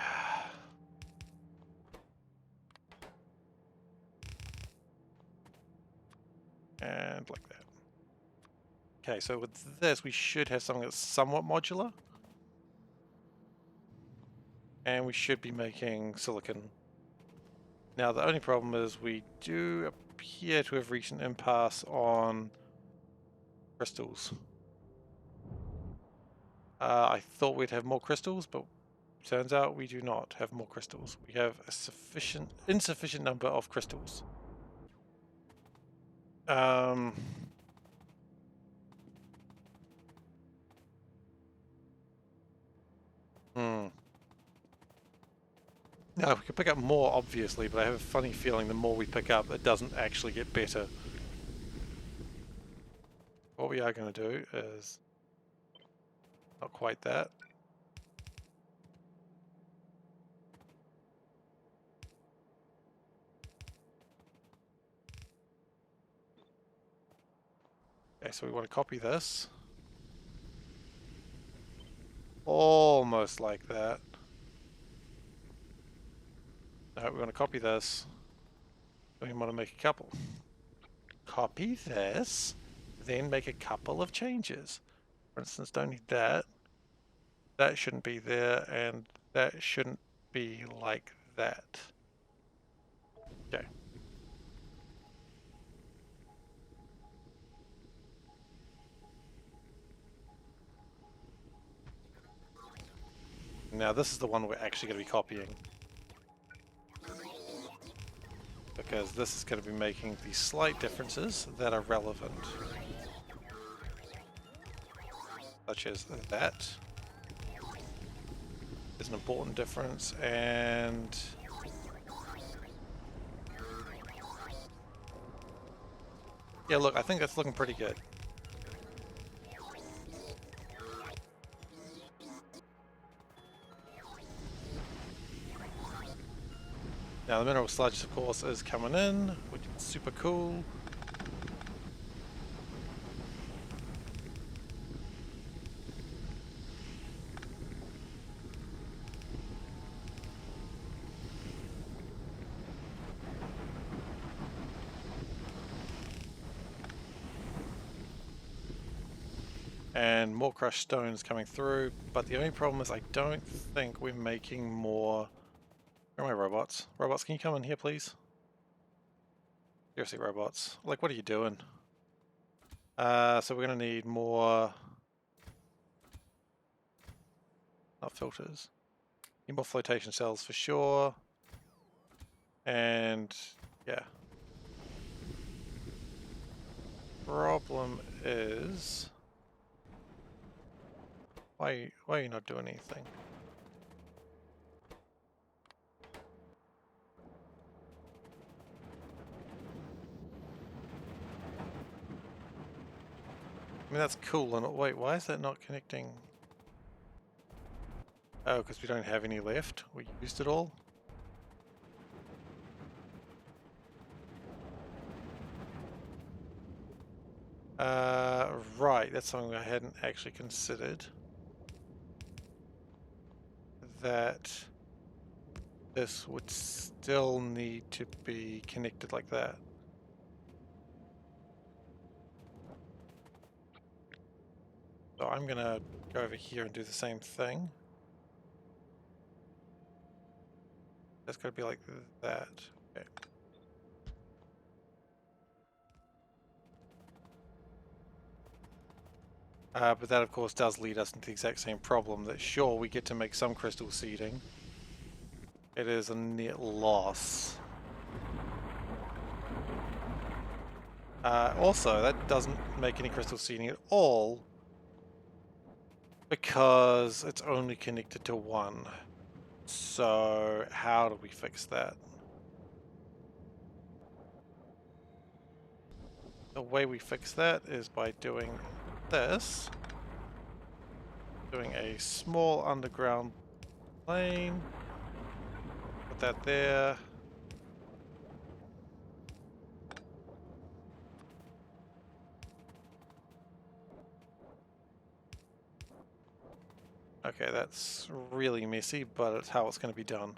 And like that. Okay, so with this we should have something that's somewhat modular. And we should be making silicon. Now the only problem is we do appear to have reached an impasse on crystals. I thought we'd have more crystals, but turns out we do not have more crystals. We have a insufficient number of crystals. Now, we can pick up more, obviously, but I have a funny feeling the more we pick up, it doesn't actually get better. What we are going to do is... Not quite that. Okay, so we want to copy this. Almost like that. No, we want to copy this. We want to make a couple. Copy this, then make a couple of changes. For instance, don't need that. That shouldn't be there, and that shouldn't be like that. Okay. Now this is the one we're actually going to be copying. Because this is going to be making the slight differences that are relevant. Such as that is an important difference, and yeah, look, I think that's looking pretty good. Now the mineral sludge, of course, is coming in, which is super cool. And more crushed stones coming through, but the only problem is I don't think we're making more. Where are my robots? Robots, can you come in here, please? Seriously, robots. Like, what are you doing? So we're going to need more... Not filters. Need more flotation cells for sure. And, yeah. Problem is... Why are you not doing anything? I mean, that's cool. And wait, why is that not connecting? Oh, because we don't have any left. We used it all. Right. That's something I hadn't actually considered. That this would still need to be connected like that. So I'm gonna go over here and do the same thing. That's gotta be like that. Okay. But that of course does lead us into the exact same problem that sure we get to make some crystal seeding. It is a net loss. Also, that doesn't make any crystal seeding at all because it's only connected to one. So how do we fix that? The way we fix that is by doing this. Doing a small underground lane. Put that there. Okay, that's really messy, but it's how it's going to be done.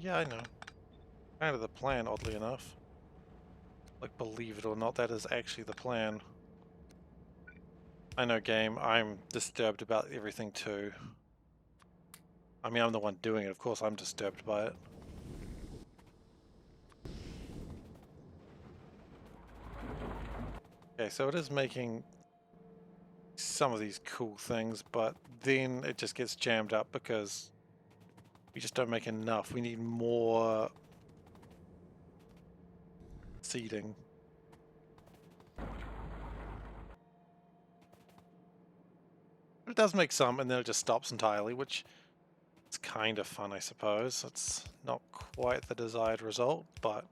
Yeah, I know. Kind of the plan, oddly enough. Like, believe it or not, that is actually the plan. I know, game, I'm disturbed about everything too. I mean, I'm the one doing it, of course I'm disturbed by it. Okay, so it is making some of these cool things, but then it just gets jammed up because we just don't make enough. We need more seeding. It does make some, and then it just stops entirely, which is kind of fun, I suppose. It's not quite the desired result, but...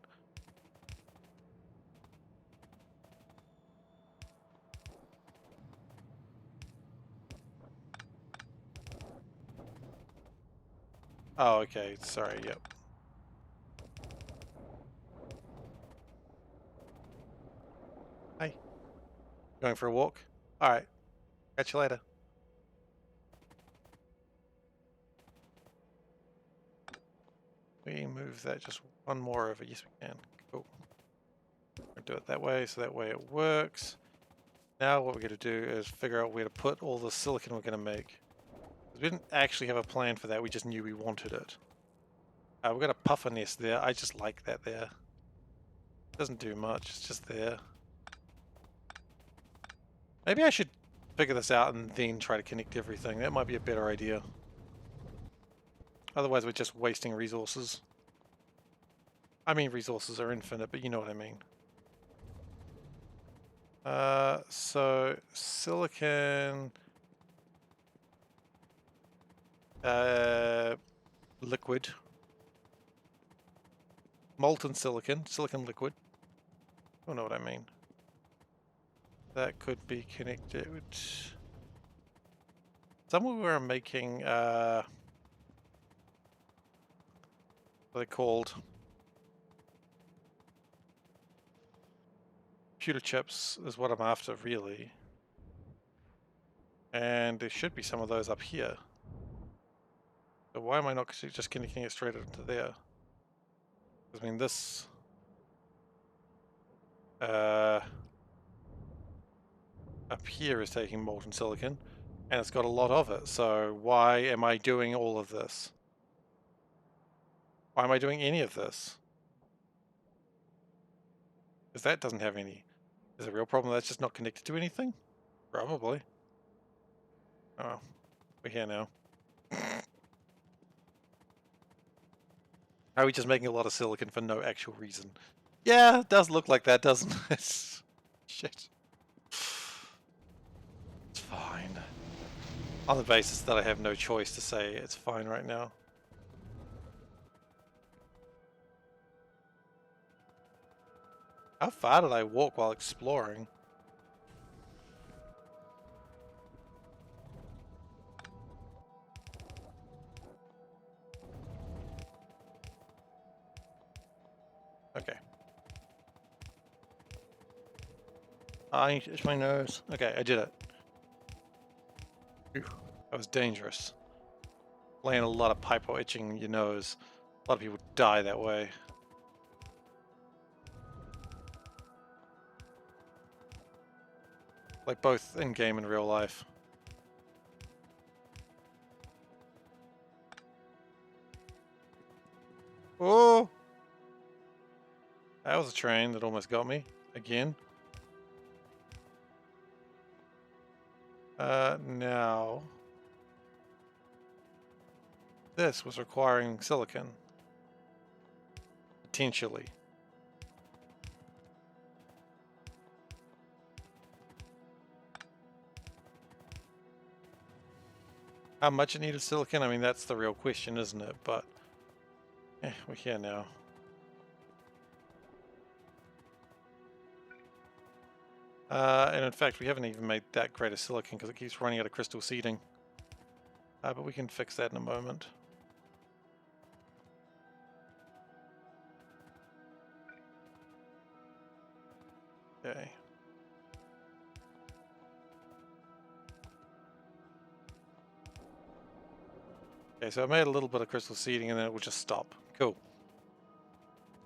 Oh, okay, sorry, yep. Hey, going for a walk? Alright, catch you later. We move that just one more over. Yes, we can. Cool. We'll do it that way, so that way it works. Now what we're going to do is figure out where to put all the silicon we're going to make. We didn't actually have a plan for that, we just knew we wanted it. We've got a puffer nest there. I just like that there. It doesn't do much, it's just there. Maybe I should figure this out and then try to connect everything. That might be a better idea. Otherwise we're just wasting resources. I mean, resources are infinite, but you know what I mean. So silicon, liquid, molten silicon, silicon liquid. I don't know what I mean. That could be connected. somewhere where I'm making, what are they called? Computer chips is what I'm after, really. And there should be some of those up here. So why am I not just connecting it straight into there? I mean, this... up here is taking molten silicon, and it's got a lot of it, so why am I doing all of this? Why am I doing any of this? Because that doesn't have any... Is it a real problem that's just not connected to anything? Probably. Oh, we're here now. Are we just making a lot of silicon for no actual reason? Yeah, it does look like that, doesn't it? Shit. It's fine. On the basis that I have no choice to say it's fine right now. How far did I walk while exploring? Okay. I need to itch my nose. Okay, I did it. Phew, that was dangerous. Laying a lot of pipe or itching your nose. A lot of people die that way. Like both in game and real life. Oh! That was a train that almost got me. Again. Now... This was requiring silicon. Potentially. How much it needed silicon? I mean, that's the real question, isn't it? But... we're here now. And in fact, we haven't even made that great a silicon because it keeps running out of crystal seeding. But we can fix that in a moment. Okay. Okay, so I made a little bit of crystal seeding and then it will just stop. Cool.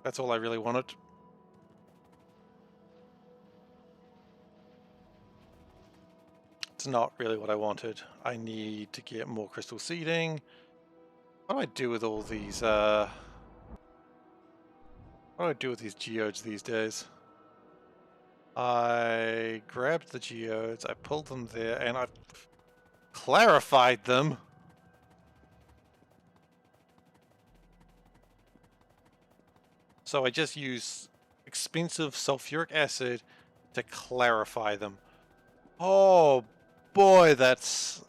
That's all I really wanted. It's not really what I wanted. I need to get more crystal seeding. What do I do with all these, what do I do with these geodes these days? I grabbed the geodes, I pulled them there, and I've clarified them. So I just use expensive sulfuric acid to clarify them. Oh boy, that's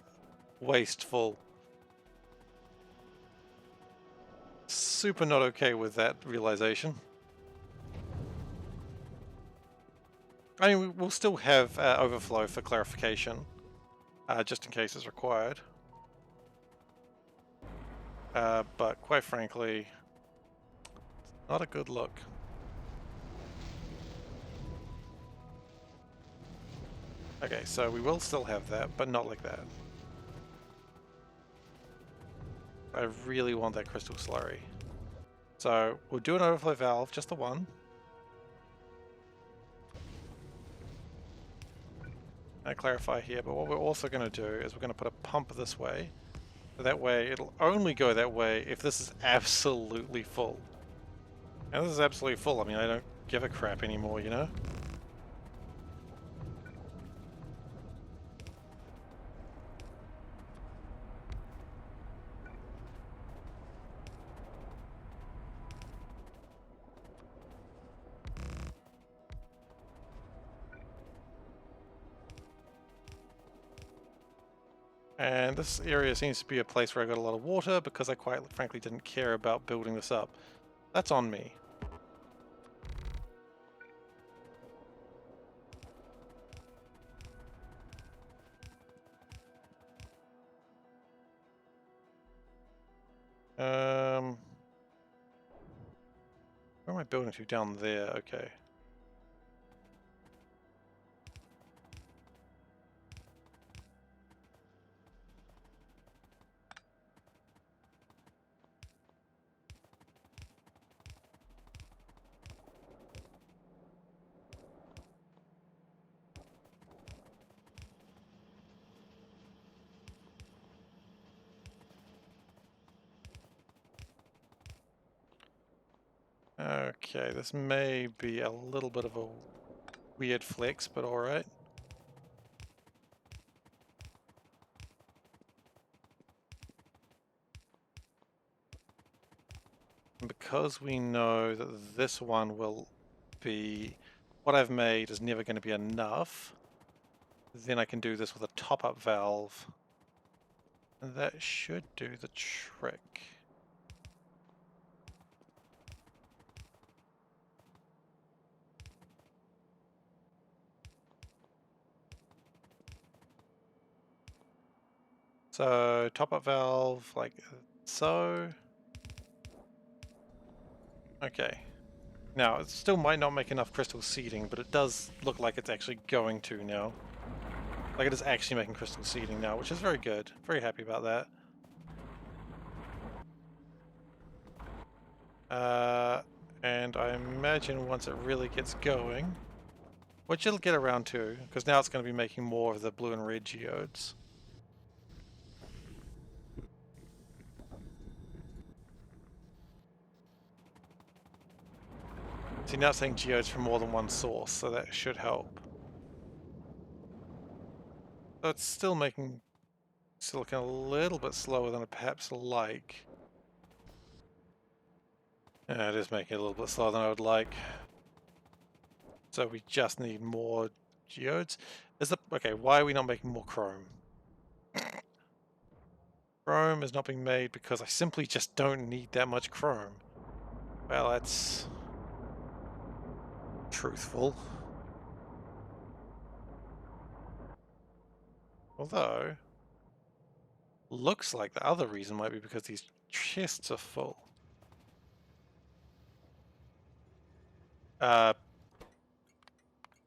wasteful. Super not okay with that realization. I mean, we'll still have overflow for clarification, just in case it's required. But quite frankly, not a good look. Okay, so we will still have that, but not like that. I really want that crystal slurry. So we'll do an overflow valve, just the one. I clarify here, but what we're also going to do is we're going to put a pump this way. So that way it'll only go that way if this is absolutely full. And this is absolutely full. I mean, I don't give a crap anymore, you know? And this area seems to be a place where I got a lot of water because I quite frankly didn't care about building this up. That's on me. Where am I building to? Down there, okay. Okay, this may be a little bit of a weird flex, but alright. And because we know that this one will be... what I've made is never going to be enough, then I can do this with a top-up valve. And that should do the trick. So, top-up valve, like so. Okay. Now, it still might not make enough crystal seeding, but it does look like it's actually going to now. Like it is actually making crystal seeding now, which is very good. Very happy about that. And I imagine once it really gets going, which it'll get around to, because now it's going to be making more of the blue and red geodes. See, now it's saying geodes from more than one source, so that should help. So it's still making silicon a little bit slower than I perhaps like. Yeah, it is making it a little bit slower than I would like. So we just need more geodes. Okay, why are we not making more chrome? Chrome is not being made because I simply just don't need that much chrome. Well, that's truthful. Although, looks like the other reason might be because these chests are full. Other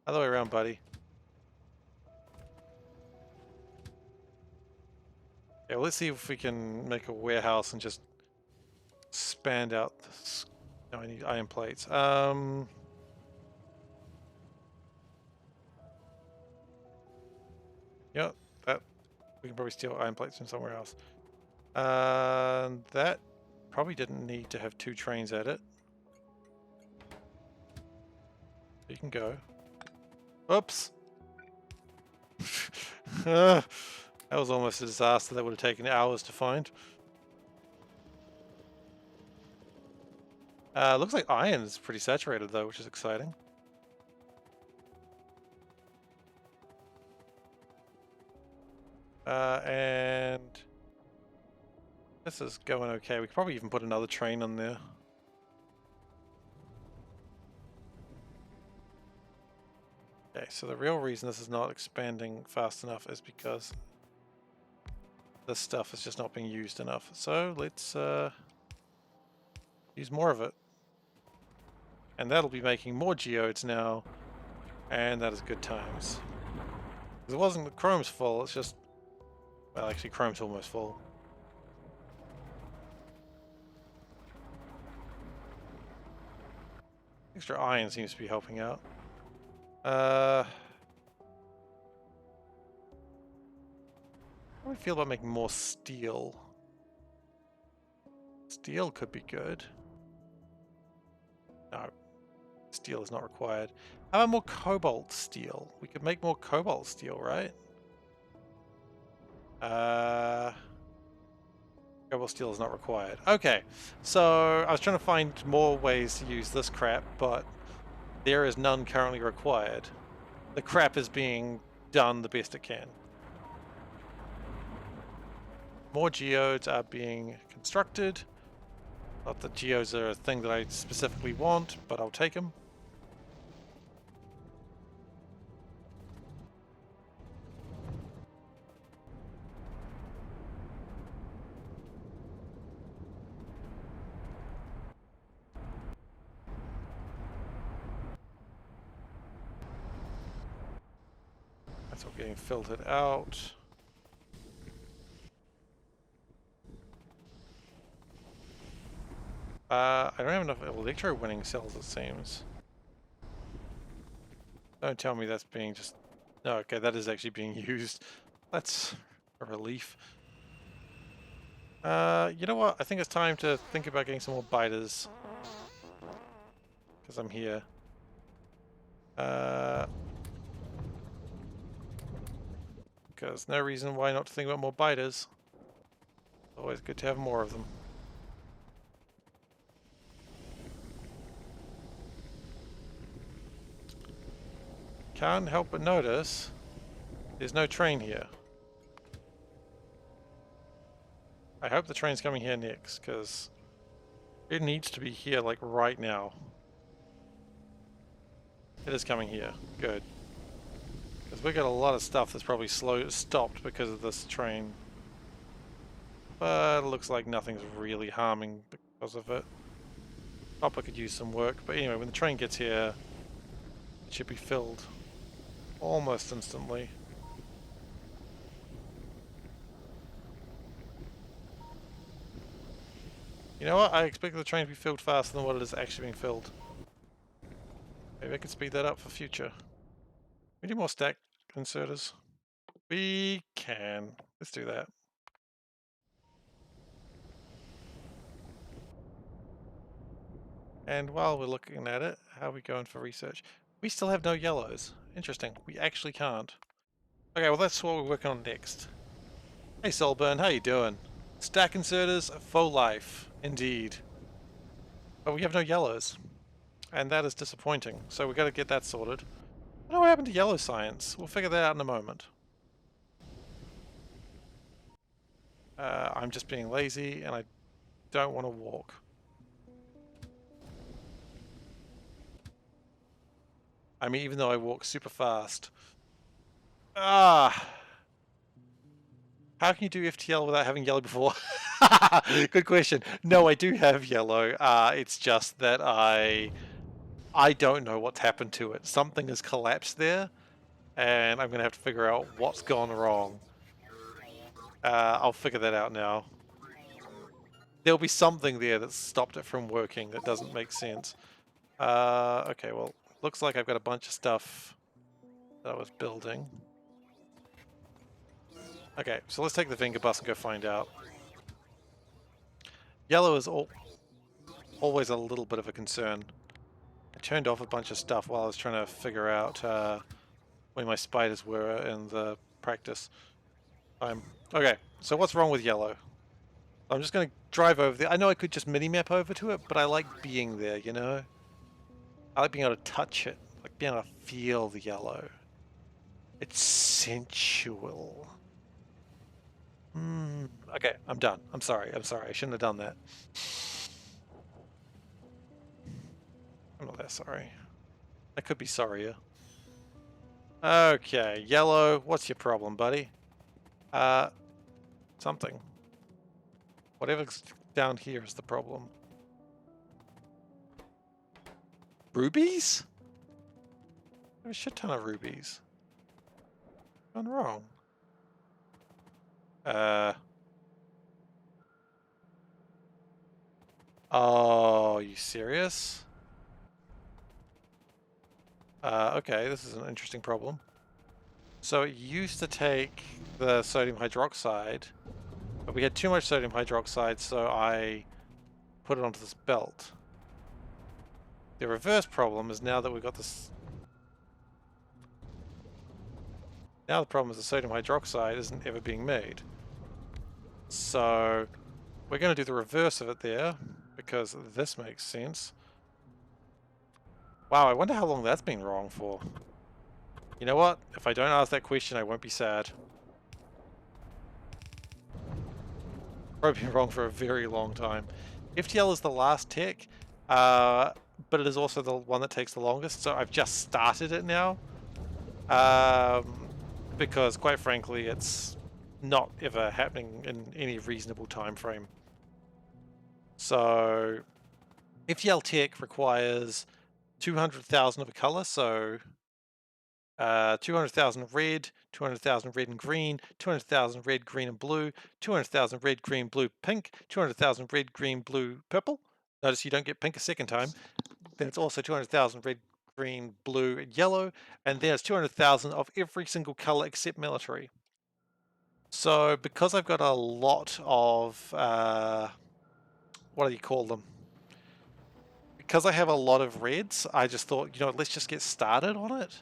way around, buddy. Yeah, well, let's see if we can make a warehouse and just expand out this. No, I need iron plates. Yeah, that we can probably steal iron plates from somewhere else. That probably didn't need to have 2 trains at it. You can go. Oops. That was almost a disaster that would have taken hours to find. Looks like iron is pretty saturated though, which is exciting. And this is going okay. We could probably even put another train on there. Okay, so the real reason this is not expanding fast enough is because this stuff is just not being used enough. So let's use more of it. And that'll be making more geodes now, and that is good times. Because it wasn't the chrome's full, it's just... well, actually chrome's almost full. Extra iron seems to be helping out. How do I feel about making more steel? Steel could be good. No, steel is not required. How about more cobalt steel? We could make more cobalt steel, right? Cobalt steel is not required. Okay, so I was trying to find more ways to use this crap, but there is none currently required. The crap is being done the best it can. More geodes are being constructed. Not that geodes are a thing that I specifically want, but I'll take them. That's all getting filtered out. I don't have enough electro-winning cells, it seems. Don't tell me that's being just... No, okay, that is actually being used. That's a relief. You know what? I think it's time to think about getting some more biters. Because I'm here. Because no reason why not to think about more biters. Always good to have more of them. Can't help but notice there's no train here. I hope the train's coming here next, because it needs to be here, like, right now. It is coming here. Good. Because we got a lot of stuff that's probably stopped because of this train. But it looks like nothing's really harming because of it. Copper could use some work, but anyway, when the train gets here, it should be filled almost instantly. You know what? I expect the train to be filled faster than what it is actually being filled. Maybe I could speed that up for future. We need more stack inserters. We can. Let's do that. And while we're looking at it, how are we going for research? We still have no yellows. Interesting. We actually can't. Okay, well that's what we're working on next. Hey Solburn, how you doing? Stack inserters for life, indeed. But we have no yellows. And that is disappointing, so we've got to get that sorted. I don't know what happened to yellow science. We'll figure that out in a moment. I'm just being lazy and I don't want to walk. I mean, even though I walk super fast. Ah! How can you do FTL without having yellow before? Good question. No, I do have yellow. It's just that I don't know what's happened to it. Something has collapsed there, and I'm going to have to figure out what's gone wrong. I'll figure that out now. There'll be something there that stopped it from working that doesn't make sense. Okay, well, looks like I've got a bunch of stuff that I was building. Okay, so let's take the finger bus and go find out. Yellow is always a little bit of a concern. I turned off a bunch of stuff while I was trying to figure out where my spiders were in the practice. Okay, so what's wrong with yellow? I'm just going to drive over there. I know I could just mini-map over to it, but I like being there, you know? I like being able to touch it. I like being able to feel the yellow. It's sensual. Okay, I'm done. I'm sorry. I shouldn't have done that. I'm not that sorry. I could be sorrier. Okay, yellow, what's your problem, buddy? Something. Whatever's down here is the problem. Rubies? I have a shit ton of rubies. What's gone wrong? Oh, are you serious? Okay, this is an interesting problem. So it used to take the sodium hydroxide, but we had too much sodium hydroxide, so I put it onto this belt. The reverse problem is now that we've got this... Now the problem is the sodium hydroxide isn't ever being made. So we're going to do the reverse of it there, because this makes sense. Wow, I wonder how long that's been wrong for. You know what? If I don't ask that question, I won't be sad. Probably been wrong for a very long time. FTL is the last tech, but it is also the one that takes the longest, so I've just started it now. Because, quite frankly, it's not ever happening in any reasonable time frame. So, FTL tech requires 200,000 of a color, so 200,000 red, 200,000 red and green, 200,000 red, green and blue, 200,000 red, green, blue, pink, 200,000 red, green, blue, purple. Notice you don't get pink a second time. Then it's also 200,000 red, green, blue, and yellow, and then it's 200,000 of every single color except military. So because I've got a lot of, what do you call them? Because I have a lot of reds, I just thought, you know, let's just get started on it.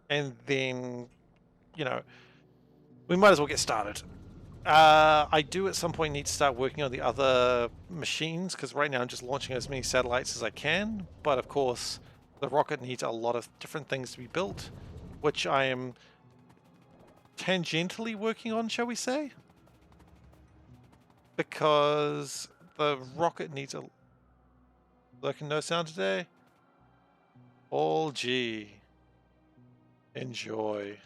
And then, you know, we might as well get started. I do at some point need to start working on the other machines, because right now I'm just launching as many satellites as I can. But of course, the rocket needs a lot of different things to be built, which I am tangentially working on, shall we say? Because the rocket needs a... Lurking no sound today? All G. Enjoy.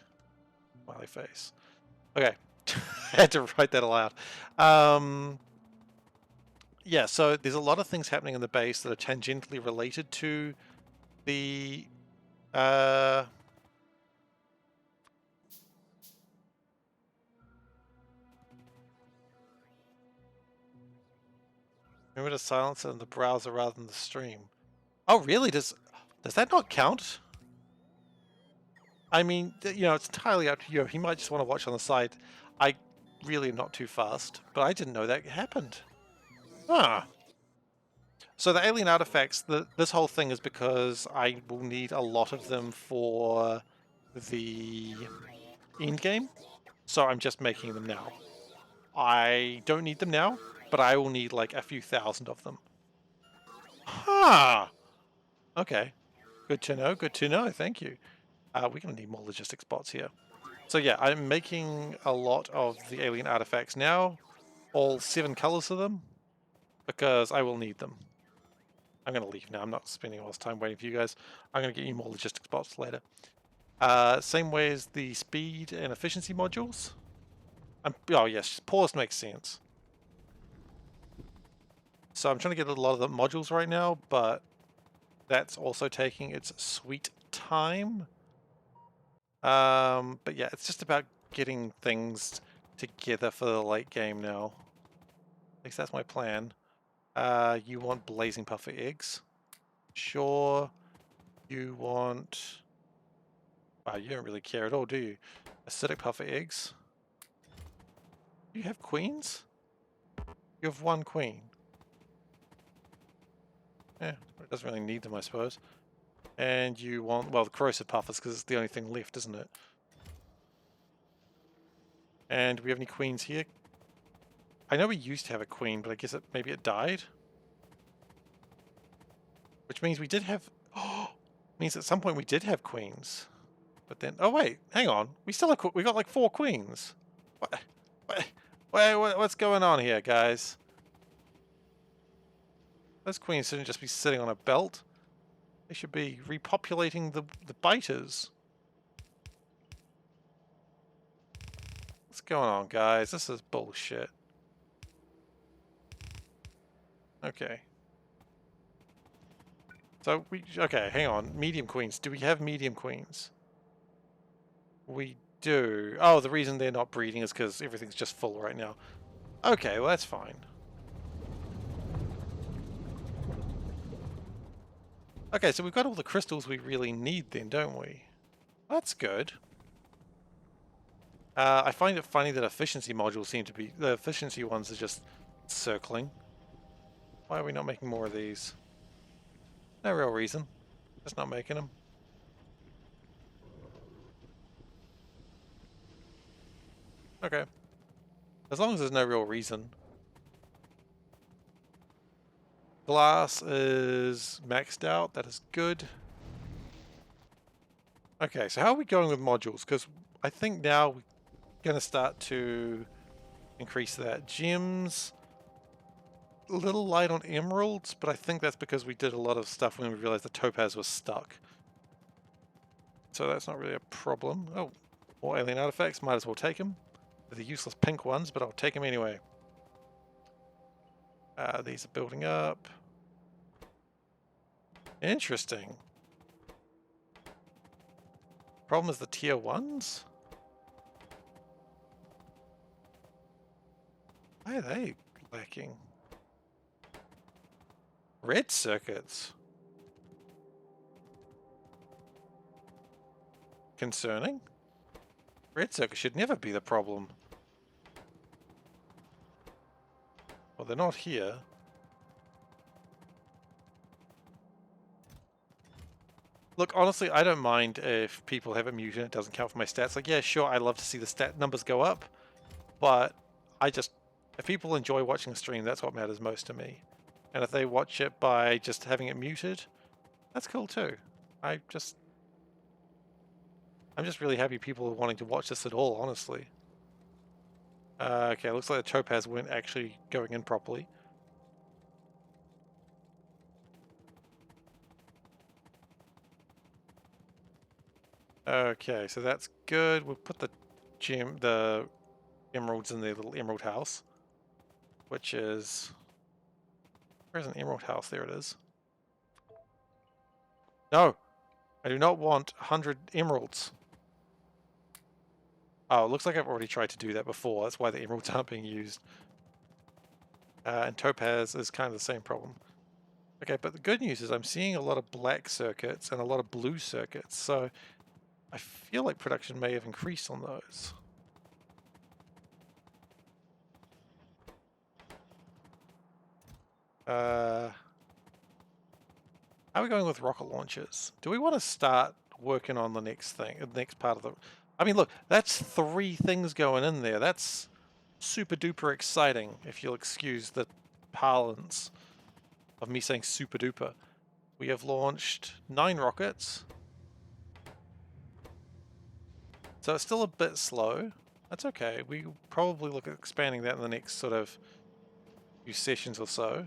Smiley face. Okay. I had to write that aloud. Yeah, so there's a lot of things happening in the base that are tangentially related to the remember to silence it in the browser rather than the stream. Oh really? Does that not count? I mean, you know, it's entirely up to you. He might just want to watch on the side. I really am not too fast, but I didn't know that happened. Ah. So the alien artifacts, this whole thing is because I will need a lot of them for the end game. So I'm just making them now. I don't need them now, but I will need like a few thousand of them. Huh. Okay. Good to know. Good to know. Thank you. We're going to need more logistics bots here. So yeah, I'm making a lot of the alien artifacts now. All 7 colors of them. Because I will need them. I'm going to leave now. I'm not spending all this time waiting for you guys. I'm going to get you more logistics bots later. Same way as the speed and efficiency modules. Oh yes, pause makes sense. So I'm trying to get a lot of the modules right now, but that's also taking its sweet time. But yeah, it's just about getting things together for the late game now. At least that's my plan. You want blazing puffer eggs? Sure. You want... Wow, you don't really care at all, do you? Acidic puffer eggs? You have queens? You have 1 queen. Yeah, it doesn't really need them, I suppose. And you want, well, the corrosive puffers, because it's the only thing left, isn't it? And do we have any queens here? I know we used to have a queen, but I guess maybe it died? Which means we did have... Oh! Means at some point we did have queens. But then... Oh wait, hang on. We still have... We got like 4 queens. What's going on here, guys? Those queens shouldn't just be sitting on a belt. They should be repopulating the betas. What's going on, guys? This is bullshit. Okay. So okay, hang on. Medium queens. Do we have medium queens? We do. Oh, the reason they're not breeding is because everything's just full right now. Okay, well that's fine. Okay, so we've got all the crystals we really need then, don't we? That's good. I find it funny that efficiency modules seem to be... The efficiency ones are just circling. Why are we not making more of these? No real reason. Just not making them. Okay. As long as there's no real reason. Glass is maxed out. That is good. Okay, so how are we going with modules? Because I think now we're going to start to increase that. Gems, a little light on emeralds, but I think that's because we did a lot of stuff when we realized the topaz was stuck. So that's not really a problem. Oh, more alien artifacts. Might as well take them. They're the useless pink ones, but I'll take them anyway. These are building up. Interesting. Problem is the tier 1s? Why are they lacking? Red circuits. Concerning? Red circuits should never be the problem. Well, they're not here. Look, honestly, I don't mind if people have it muted and it doesn't count for my stats. Like, yeah, sure, I love to see the stat numbers go up, but if people enjoy watching the stream, that's what matters most to me. And if they watch it by just having it muted, that's cool too. I'm just really happy people are wanting to watch this at all, honestly. Okay, looks like the topaz weren't actually going in properly. Okay, so that's good. We'll put the emeralds in the little emerald house, which is, where's an emerald house? There it is. No, I do not want 100 emeralds. Oh, it looks like I've already tried to do that before. That's why the emeralds aren't being used. And topaz is kind of the same problem. Okay, but the good news is I'm seeing a lot of black circuits and a lot of blue circuits, so I feel like production may have increased on those. How are we going with rocket launchers? Do we want to start working on the next thing, the next part of the... I mean, look, that's 3 things going in there. That's super duper exciting, if you'll excuse the parlance of me saying super duper. We have launched 9 rockets. So it's still a bit slow. That's okay. We probably look at expanding that in the next sort of few sessions or so.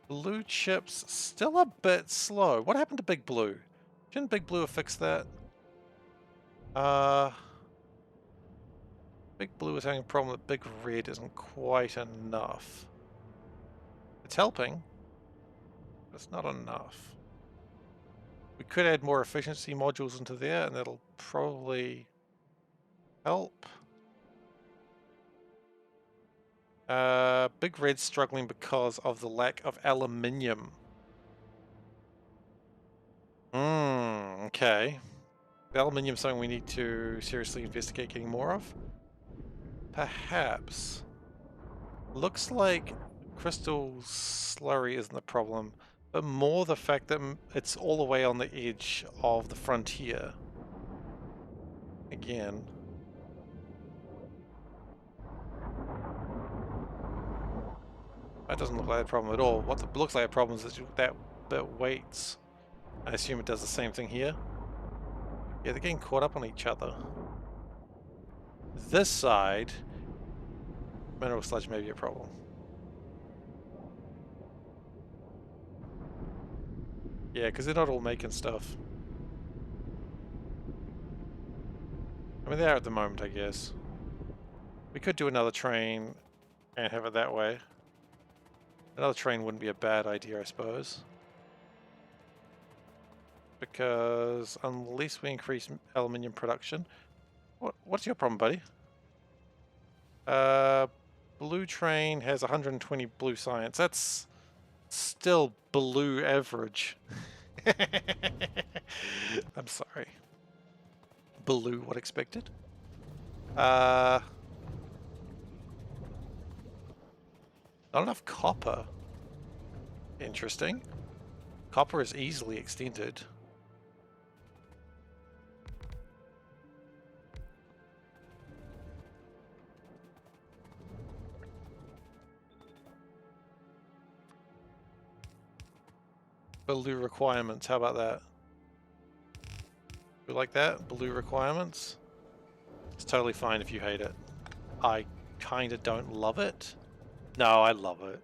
Blue chips still a bit slow. What happened to Big Blue? Shouldn't Big Blue have fixed that? Big Blue is having a problem that Big Red isn't quite enough. It's helping, but it's not enough. We could add more efficiency modules into there, and that'll probably help. Big Red's struggling because of the lack of aluminium. Okay. Aluminium is something we need to seriously investigate getting more of. Perhaps. Looks like crystal slurry isn't the problem, but more the fact that it's all the way on the edge of the frontier. Again. That doesn't look like a problem at all. What looks like a problem is that bit waits. I assume it does the same thing here. Yeah, they're getting caught up on each other. This side, mineral sludge may be a problem. Yeah, because they're not all making stuff. I mean, they are at the moment, I guess. We could do another train and have it that way. Another train wouldn't be a bad idea, I suppose. Because unless we increase aluminium production... What's your problem, buddy? Blue train has 120 blue science. That's still blue average. I'm sorry. Blue, what expected? Not enough copper. Interesting. Copper is easily extended. Blue requirements, how about that? You like that? Blue requirements? It's totally fine if you hate it. I kinda don't love it. No, I love it.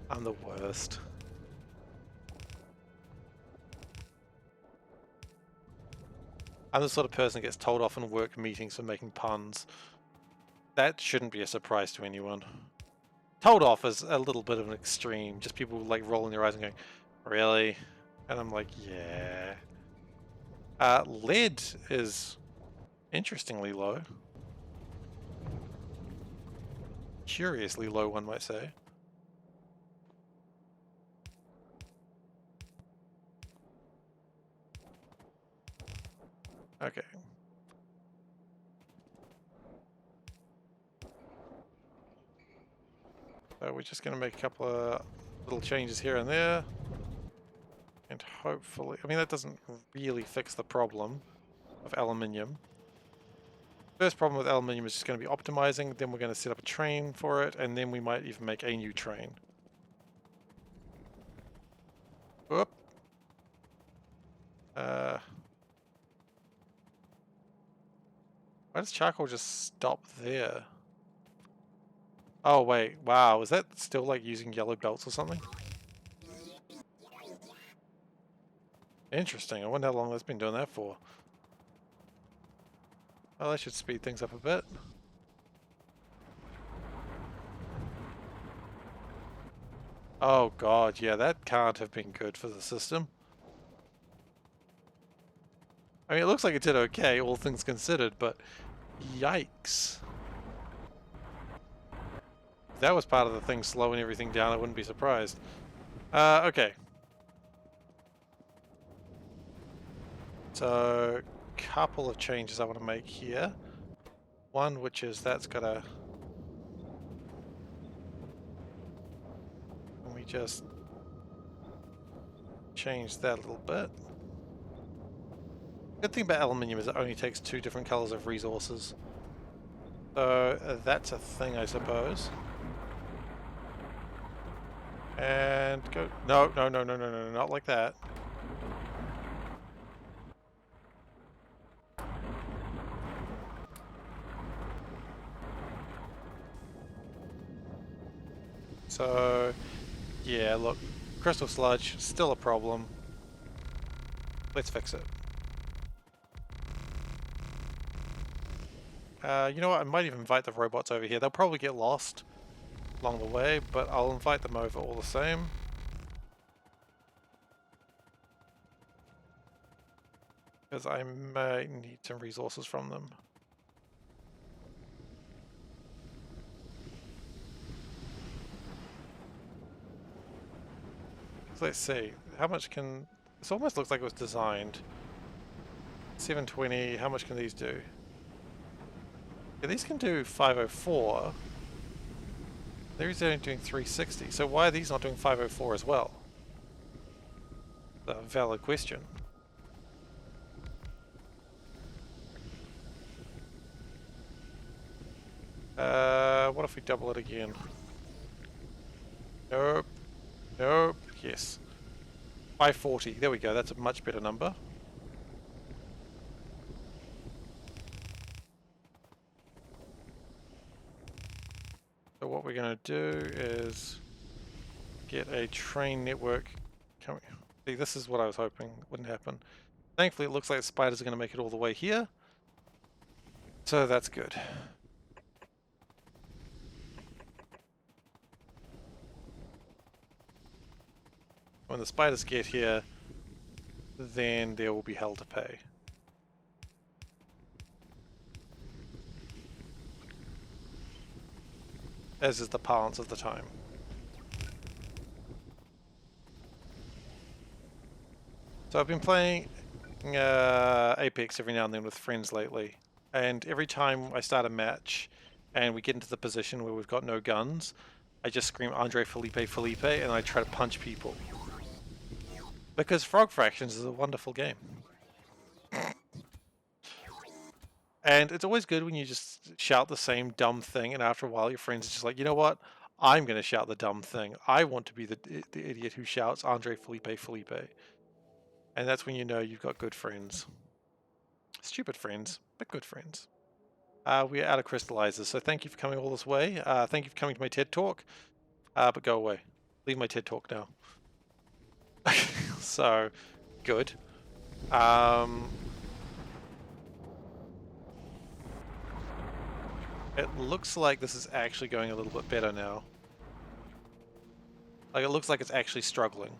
I'm the worst. I'm the sort of person that gets told off in work meetings for making puns. That shouldn't be a surprise to anyone. Told off is a little bit of an extreme. Just people like rolling their eyes and going, really? And I'm like, yeah. Lead is interestingly low. Curiously low, one might say. Okay. So we're just going to make a couple of little changes here and there. And hopefully, I mean, that doesn't really fix the problem of aluminium. First problem with aluminium is just going to be optimizing, then we're going to set up a train for it, and then we might even make a new train. Whoop. Why does charcoal just stop there? Oh wait, wow, is that still like using yellow belts or something? Interesting, I wonder how long that's been doing that for. Well, that should speed things up a bit. Oh god, yeah, that can't have been good for the system. I mean, it looks like it did okay, all things considered, but yikes. If that was part of the thing slowing everything down, I wouldn't be surprised. Okay. So, couple of changes I want to make here. One, which is that's gotta... Let me just change that a little bit. Good thing about aluminium is it only takes 2 different colors of resources. So, that's a thing, I suppose. And go... No, no, no, no, no, no, not like that. So, yeah, look, crystal sludge, still a problem. Let's fix it. You know what, I might even invite the robots over here. They'll probably get lost along the way, but I'll invite them over all the same. Because I may need some resources from them. So let's see, how much can... This almost looks like it was designed. 720, how much can these do? Yeah, these can do 504. These are only doing 360, so why are these not doing 504 as well? A valid question. What if we double it again? Nope. Nope. Yes. 540. There we go. That's a much better number. So what we're going to do is get a train network coming. See, this is what I was hoping wouldn't happen. Thankfully, it looks like the spiders are going to make it all the way here. So that's good. When the spiders get here, then there will be hell to pay. As is the parlance of the time. So I've been playing Apex every now and then with friends lately, and every time I start a match and we get into the position where we've got no guns, I just scream Andre Felipe Felipe and I try to punch people. Because Frog Fractions is a wonderful game. And it's always good when you just shout the same dumb thing, and after a while your friends are just like, you know what? I'm going to shout the dumb thing. I want to be the idiot who shouts Andre Felipe Felipe. And that's when you know you've got good friends. Stupid friends, but good friends. We're out of crystallizers, so thank you for coming all this way. Thank you for coming to my TED Talk. But go away. Leave my TED Talk now. So, good. It looks like this is actually going a little bit better now. Like, it looks like it's actually struggling.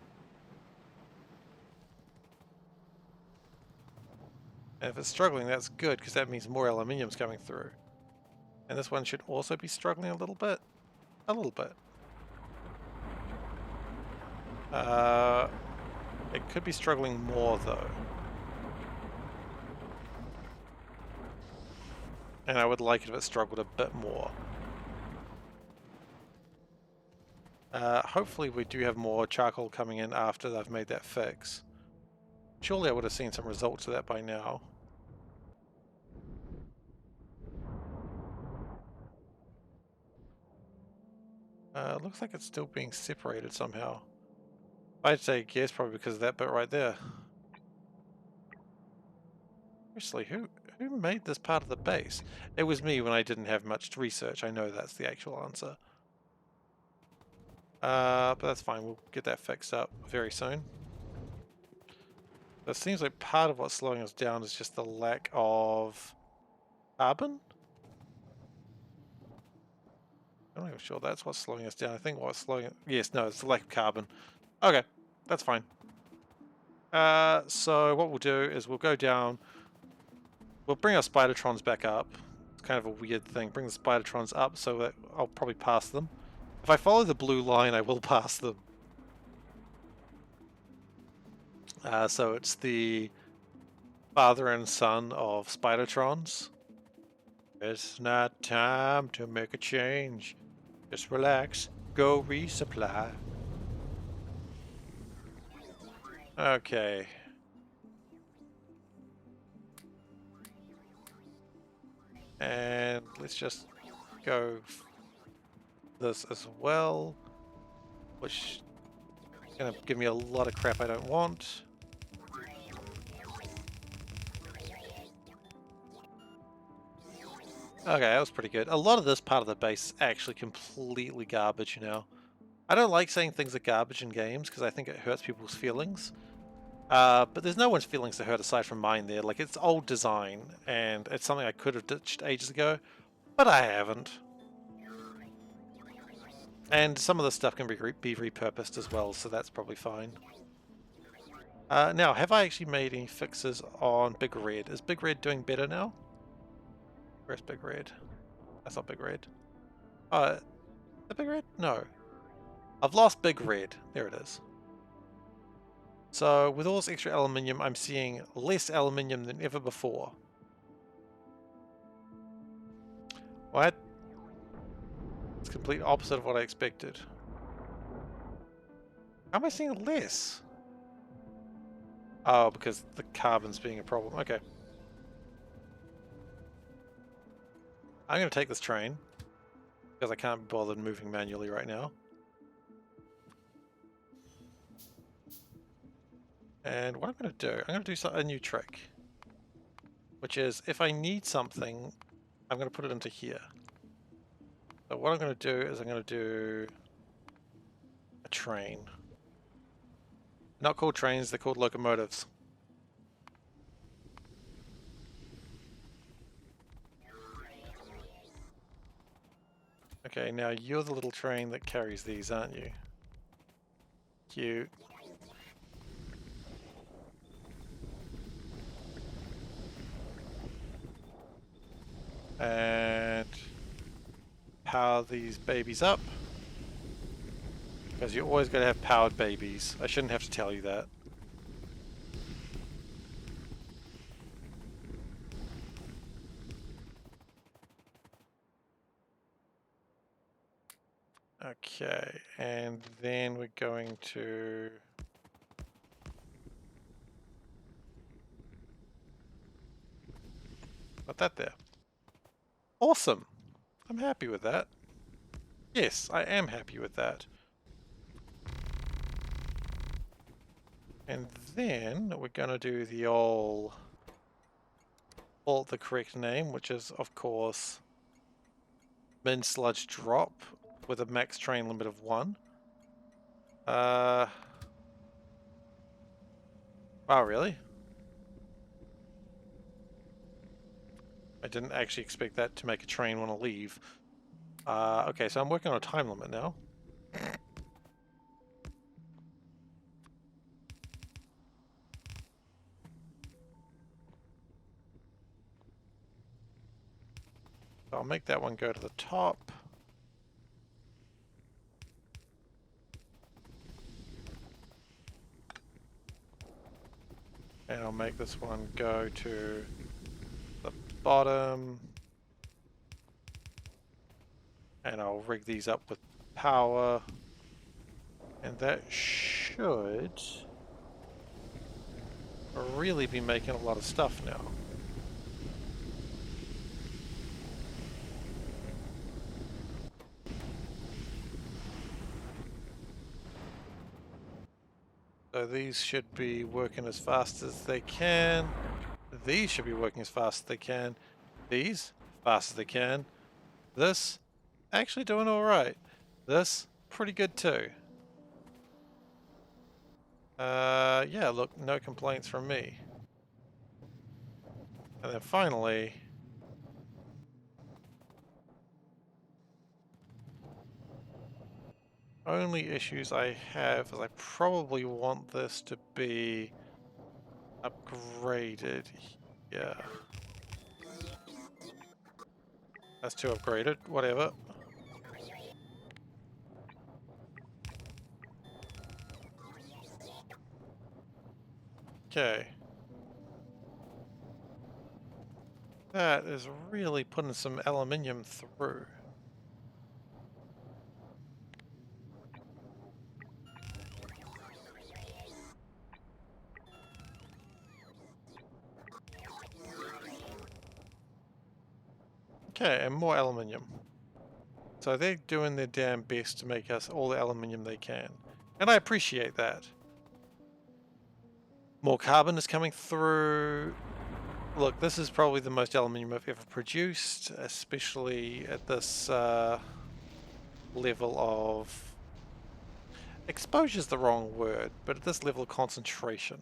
And if it's struggling, that's good, because that means more aluminium's coming through. And this one should also be struggling a little bit. A little bit. It could be struggling more, though. And I would like it if it struggled a bit more. Hopefully we do have more charcoal coming in after I've made that fix. Surely I would have seen some results of that by now. Looks like it's still being separated somehow. I'd say yes, probably because of that bit right there. Seriously, who made this part of the base? It was me when I didn't have much research. I know that's the actual answer. But that's fine. We'll get that fixed up very soon. It seems like part of what's slowing us down is just the lack of carbon. I'm not even sure that's what's slowing us down. I think what's slowing it... Yes, no, it's the lack of carbon. Okay, that's fine. So what we'll do is we'll go down. We'll bring our Spidertrons back up. It's kind of a weird thing. Bring the Spidertrons up so that I'll probably pass them. If I follow the blue line, I will pass them. So it's the father and son of Spidertrons. It's not time to make a change. Just relax. Go resupply. Okay. And let's just go this as well, which is going to give me a lot of crap I don't want. Okay, that was pretty good. A lot of this part of the base is actually completely garbage now. I don't like saying things are garbage in games because I think it hurts people's feelings. But there's no one's feelings to hurt aside from mine there. Like, it's old design, and it's something I could have ditched ages ago, but I haven't. And some of the stuff can be repurposed as well, so that's probably fine. Now, have I actually made any fixes on Big Red? Is Big Red doing better now? Where's Big Red? That's not Big Red. The Big Red? No. I've lost Big Red. There it is. So, with all this extra aluminium, I'm seeing less aluminium than ever before. What? It's the complete opposite of what I expected. How am I seeing less? Oh, because the carbon's being a problem. Okay. I'm going to take this train, because I can't be bothered moving manually right now. And what I'm going to do, I'm going to do a new trick. Which is, if I need something, I'm going to put it into here. So what I'm going to do is I'm going to do a train. Not called trains, they're called locomotives. Okay, now you're the little train that carries these, aren't you? Cute. And power these babies up. Because you always got to have powered babies. I shouldn't have to tell you that. Okay, and then we're going to... put that there. Awesome! I'm happy with that. Yes, I am happy with that. And then we're going to do the old... call it the correct name, which is, of course, min sludge drop with a max train limit of 1. Wow, really? I didn't actually expect that to make a train want to leave. Okay, so I'm working on a time limit now. I'll make that one go to the top. And I'll make this one go to the bottom. And I'll rig these up with power. And that should really be making a lot of stuff now. So these should be working as fast as they can. These should be working as fast as they can. These, fast as they can. This, actually doing alright. This, pretty good too. Yeah, look, no complaints from me. And then finally, only issues I have is I probably want this to be upgraded. Yeah. That's too upgraded, whatever. Okay. That is really putting some aluminium through. Okay, and more aluminium. So they're doing their damn best to make us all the aluminium they can. And I appreciate that. More carbon is coming through. Look, this is probably the most aluminium I've ever produced, especially at this level of... Exposure is the wrong word, but at this level of concentration.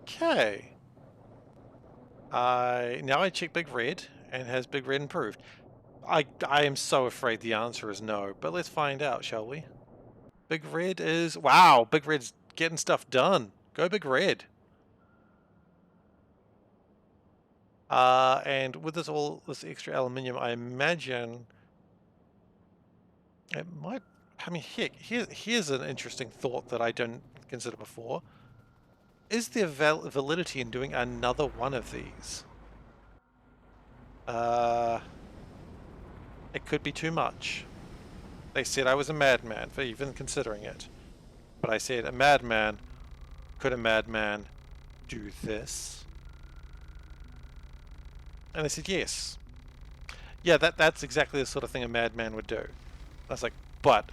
Okay. Now I check Big Red, and has Big Red improved? I am so afraid the answer is no, but let's find out, shall we? Big Red is... Wow, Big Red's getting stuff done. Go Big Red. And with all this extra aluminium, I imagine it might... I mean, heck, here's an interesting thought that I didn't consider before. Is there validity in doing another one of these? It could be too much. They said I was a madman for even considering it. But I said, a madman, could a madman do this? And they said, yes. Yeah, that's exactly the sort of thing a madman would do. I was like, but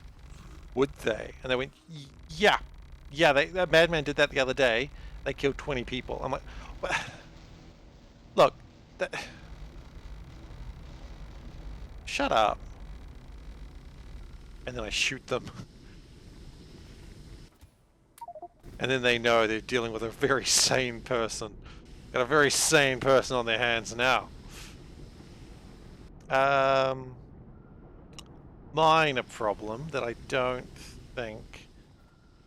would they? And they went, yeah. Yeah, that madman did that the other day. They killed 20 people. I'm like, what? Look, shut up. And then I shoot them. And then they know they're dealing with a very sane person. Got a very sane person on their hands now. Minor problem that I don't think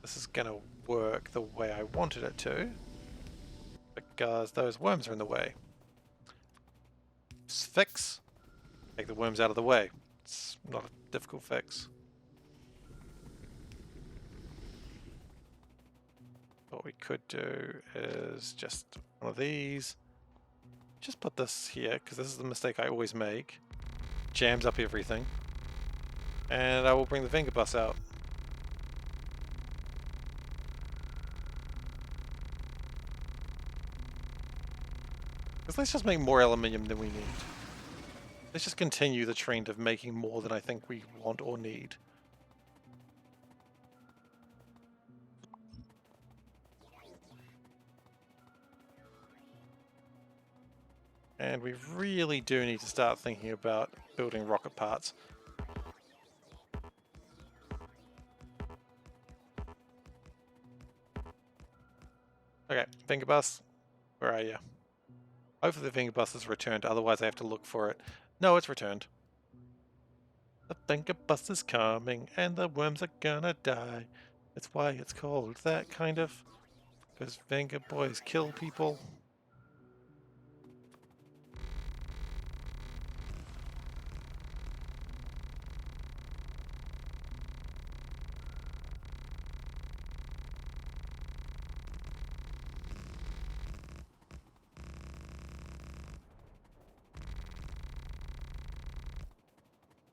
this is gonna work the way I wanted it to, because those worms are in the way. Just fix. Take the worms out of the way. It's not a difficult fix. What we could do is just one of these. Just put this here, because this is the mistake I always make. Jams up everything. And I will bring the finger bus out. Because let's just make more aluminium than we need. Let's just continue the trend of making more than I think we want or need. And we really do need to start thinking about building rocket parts. Okay, finger bus, where are you? Hopefully the finger bus is returned, otherwise I have to look for it. No, it's returned. The finger bus is coming and the worms are gonna die. That's why it's called that, kind of. Because Venga boys kill people.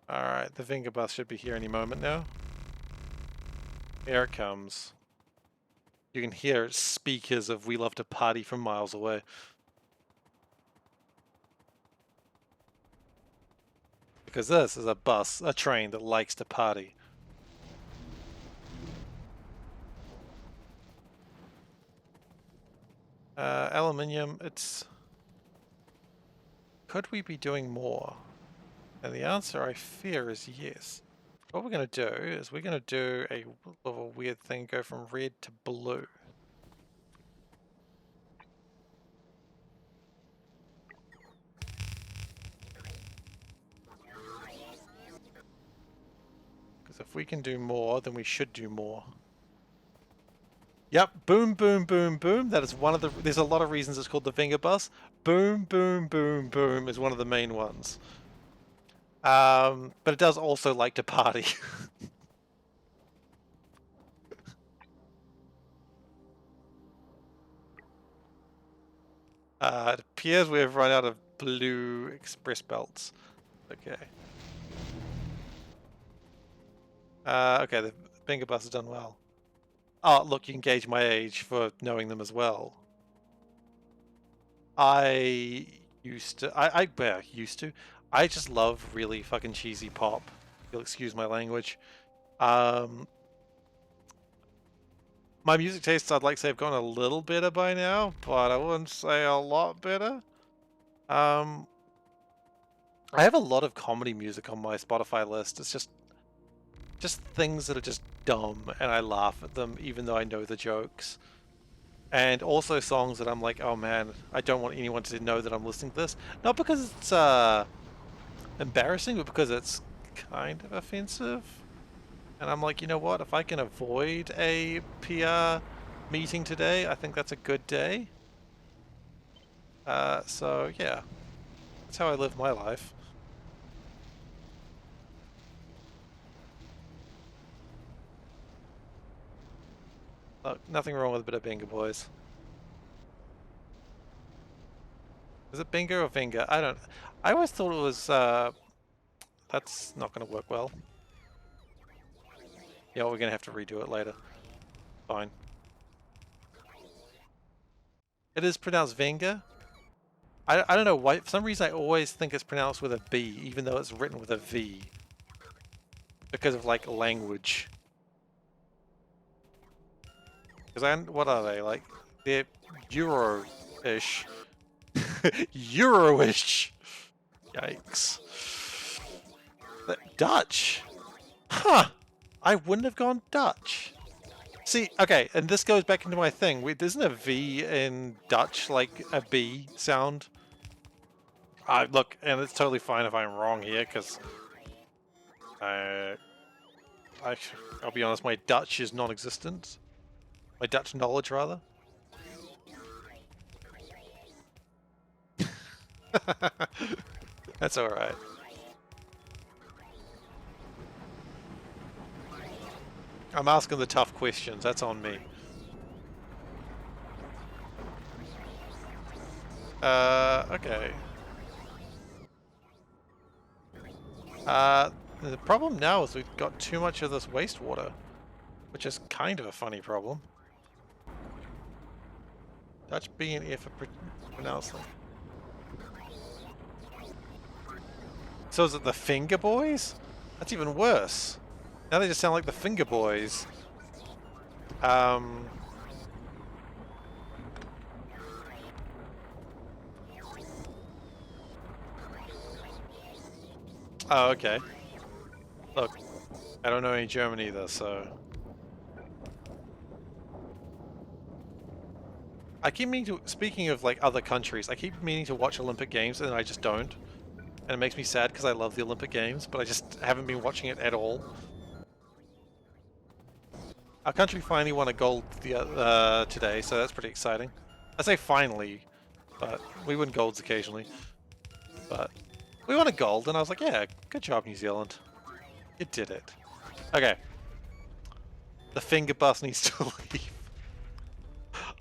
Alright, the Venga bus should be here any moment now. Here it comes. You can hear speakers of "We Love to Party" from miles away. Because this is a train that likes to party. Aluminium, it's... Could we be doing more? And the answer, I fear, is yes. What we're going to do is we're going to do a little weird thing, go from red to blue. Because if we can do more, then we should do more. Yep, boom, boom, boom, boom. That is one of the... There's a lot of reasons it's called the Venga bus. Boom, boom, boom, boom is one of the main ones. But it does also like to party. It appears we have run out of blue express belts. Okay. Okay, the Venga bus has done well. Oh, look, you can gauge my age for knowing them as well. I just love really fucking cheesy pop. You'll excuse my language. My music tastes, I'd like to say, have gotten a little better by now, but I wouldn't say a lot better. I have a lot of comedy music on my Spotify list. It's just things that are just dumb, and I laugh at them even though I know the jokes. And also songs that I'm like, oh man, I don't want anyone to know that I'm listening to this. Not because it's embarrassing, but because it's kind of offensive. And I'm like, you know what? If I can avoid a PR meeting today, I think that's a good day. So yeah, that's how I live my life. Look, nothing wrong with a bit of Benga, boys. Is it Benga or Venga? I always thought it was, that's not going to work well. Yeah, we're going to have to redo it later. Fine. It is pronounced Venga. I don't know why, for some reason I always think it's pronounced with a B, even though it's written with a V. Because of, like, language. Because what are they? Like, they're Euro-ish. Euro-ish! Yikes. Dutch? Huh! I wouldn't have gone Dutch. See, okay, and this goes back into my thing. Isn't a V in Dutch like a B sound? Look, and it's totally fine if I'm wrong here, because I'll be honest, my Dutch is non-existent. My Dutch knowledge, rather. That's alright. I'm asking the tough questions, that's on me. Okay. The problem now is we've got too much of this wastewater, which is kind of a funny problem. Dutch B and F are pronounced like... So is it the Finger Boys? That's even worse. Now they just sound like the Finger Boys. Oh, okay. Look, I don't know any German either, so... I keep meaning to... Speaking of, like, other countries, I keep meaning to watch Olympic Games, and I just don't. And it makes me sad because I love the Olympic Games, but I just haven't been watching it at all. Our country finally won a gold today, so that's pretty exciting. I say finally, but we win golds occasionally. But we won a gold, and I was like, yeah, good job, New Zealand. You did it. Okay. The finger bus needs to leave.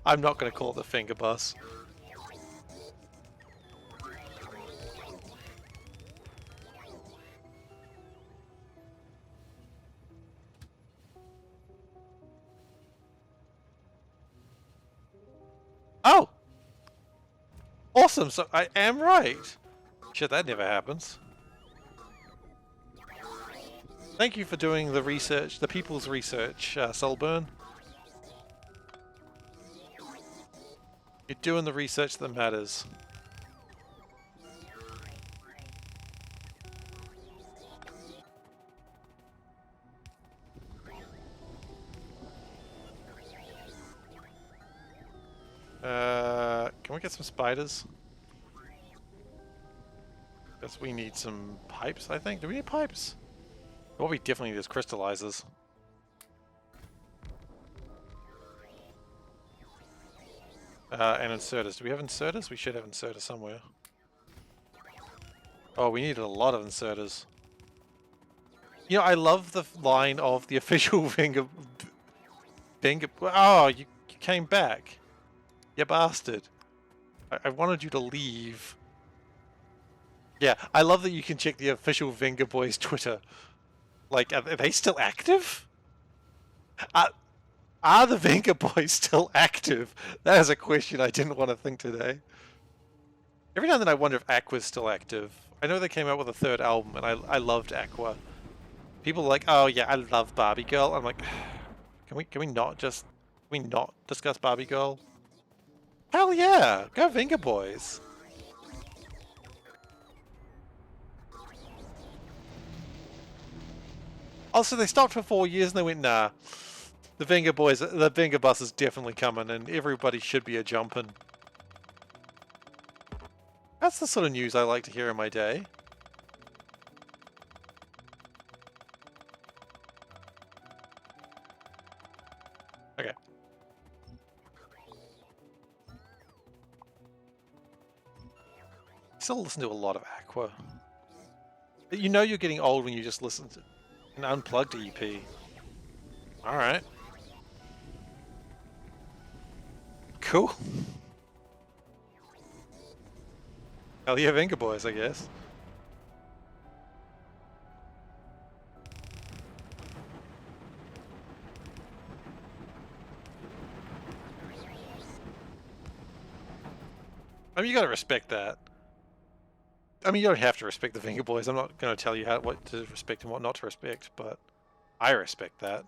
I'm not going to call it the finger bus. Oh! Awesome, so I am right. Shit, that never happens. Thank you for doing the research, the people's research, Solburn. You're doing the research that matters. Can we get some spiders? Guess we need some pipes, I think. Do we need pipes? What we definitely need is crystallizers. And inserters. Do we have inserters? We should have inserters somewhere. Oh, we needed a lot of inserters. You know, I love the line of the official finger... Oh, you came back. You bastard. I wanted you to leave. Yeah, I love that you can check the official Venga Boys Twitter. Like, are they still active? Are the Venga Boys still active? That is a question I didn't want to think today. Every now and then I wonder if Aqua's still active. I know they came out with a third album, and I loved Aqua. People are like, oh yeah, I love Barbie Girl. I'm like, can we not discuss Barbie Girl? Hell yeah, go Venga Boys. Also, they stopped for 4 years and they went, nah, the Venga Boys, the Venga bus is definitely coming, and everybody should be a jumping. That's the sort of news I like to hear in my day. Okay. Still listen to a lot of Aqua. You know you're getting old when you just listen to an unplugged EP. Alright. Cool. Hell yeah, Venga Boys, I guess. I mean, you gotta respect that. I mean, you don't have to respect the Venga Boys. I'm not gonna tell you what to respect and what not to respect, but I respect that.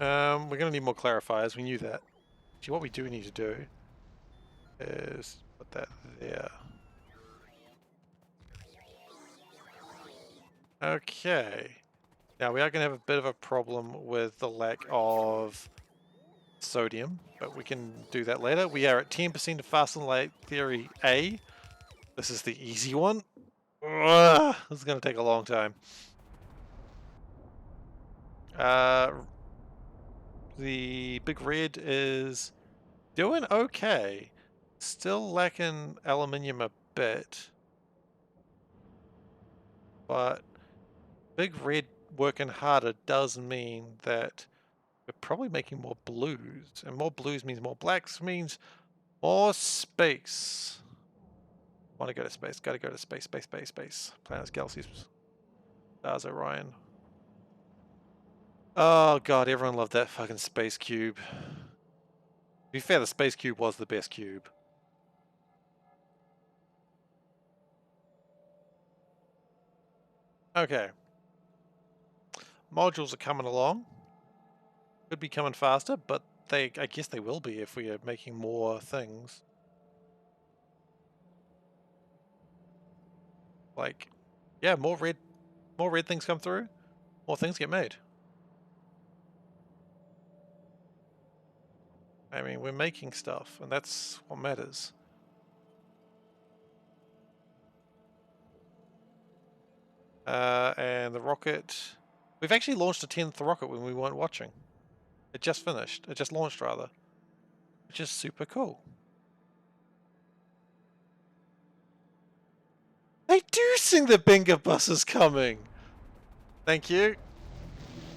We're gonna need more clarifiers. We knew that. Actually, what we do need to do is put that there. Okay. Now we are going to have a bit of a problem with the lack of sodium, but we can do that later. We are at 10% of fast and light theory A. This is the easy one. Ugh, this is going to take a long time. The big red is doing okay. Still lacking aluminium a bit. But big red working harder does mean that we're probably making more blues. And more blues means more blacks, means more space. Want to go to space. Gotta go to space, space, space, space. Planets, galaxies, stars, Orion. Oh god, everyone loved that fucking space cube. To be fair, the space cube was the best cube. Okay. Modules are coming along. Could be coming faster, but I guess they will be if we are making more things. Like, yeah, more red things come through, more things get made. I mean, we're making stuff, and that's what matters. And the rocket... We've actually launched a 10th rocket when we weren't watching. It just finished. It just launched, rather. Which is super cool. They do sing the Bingo Bus is coming! Thank you.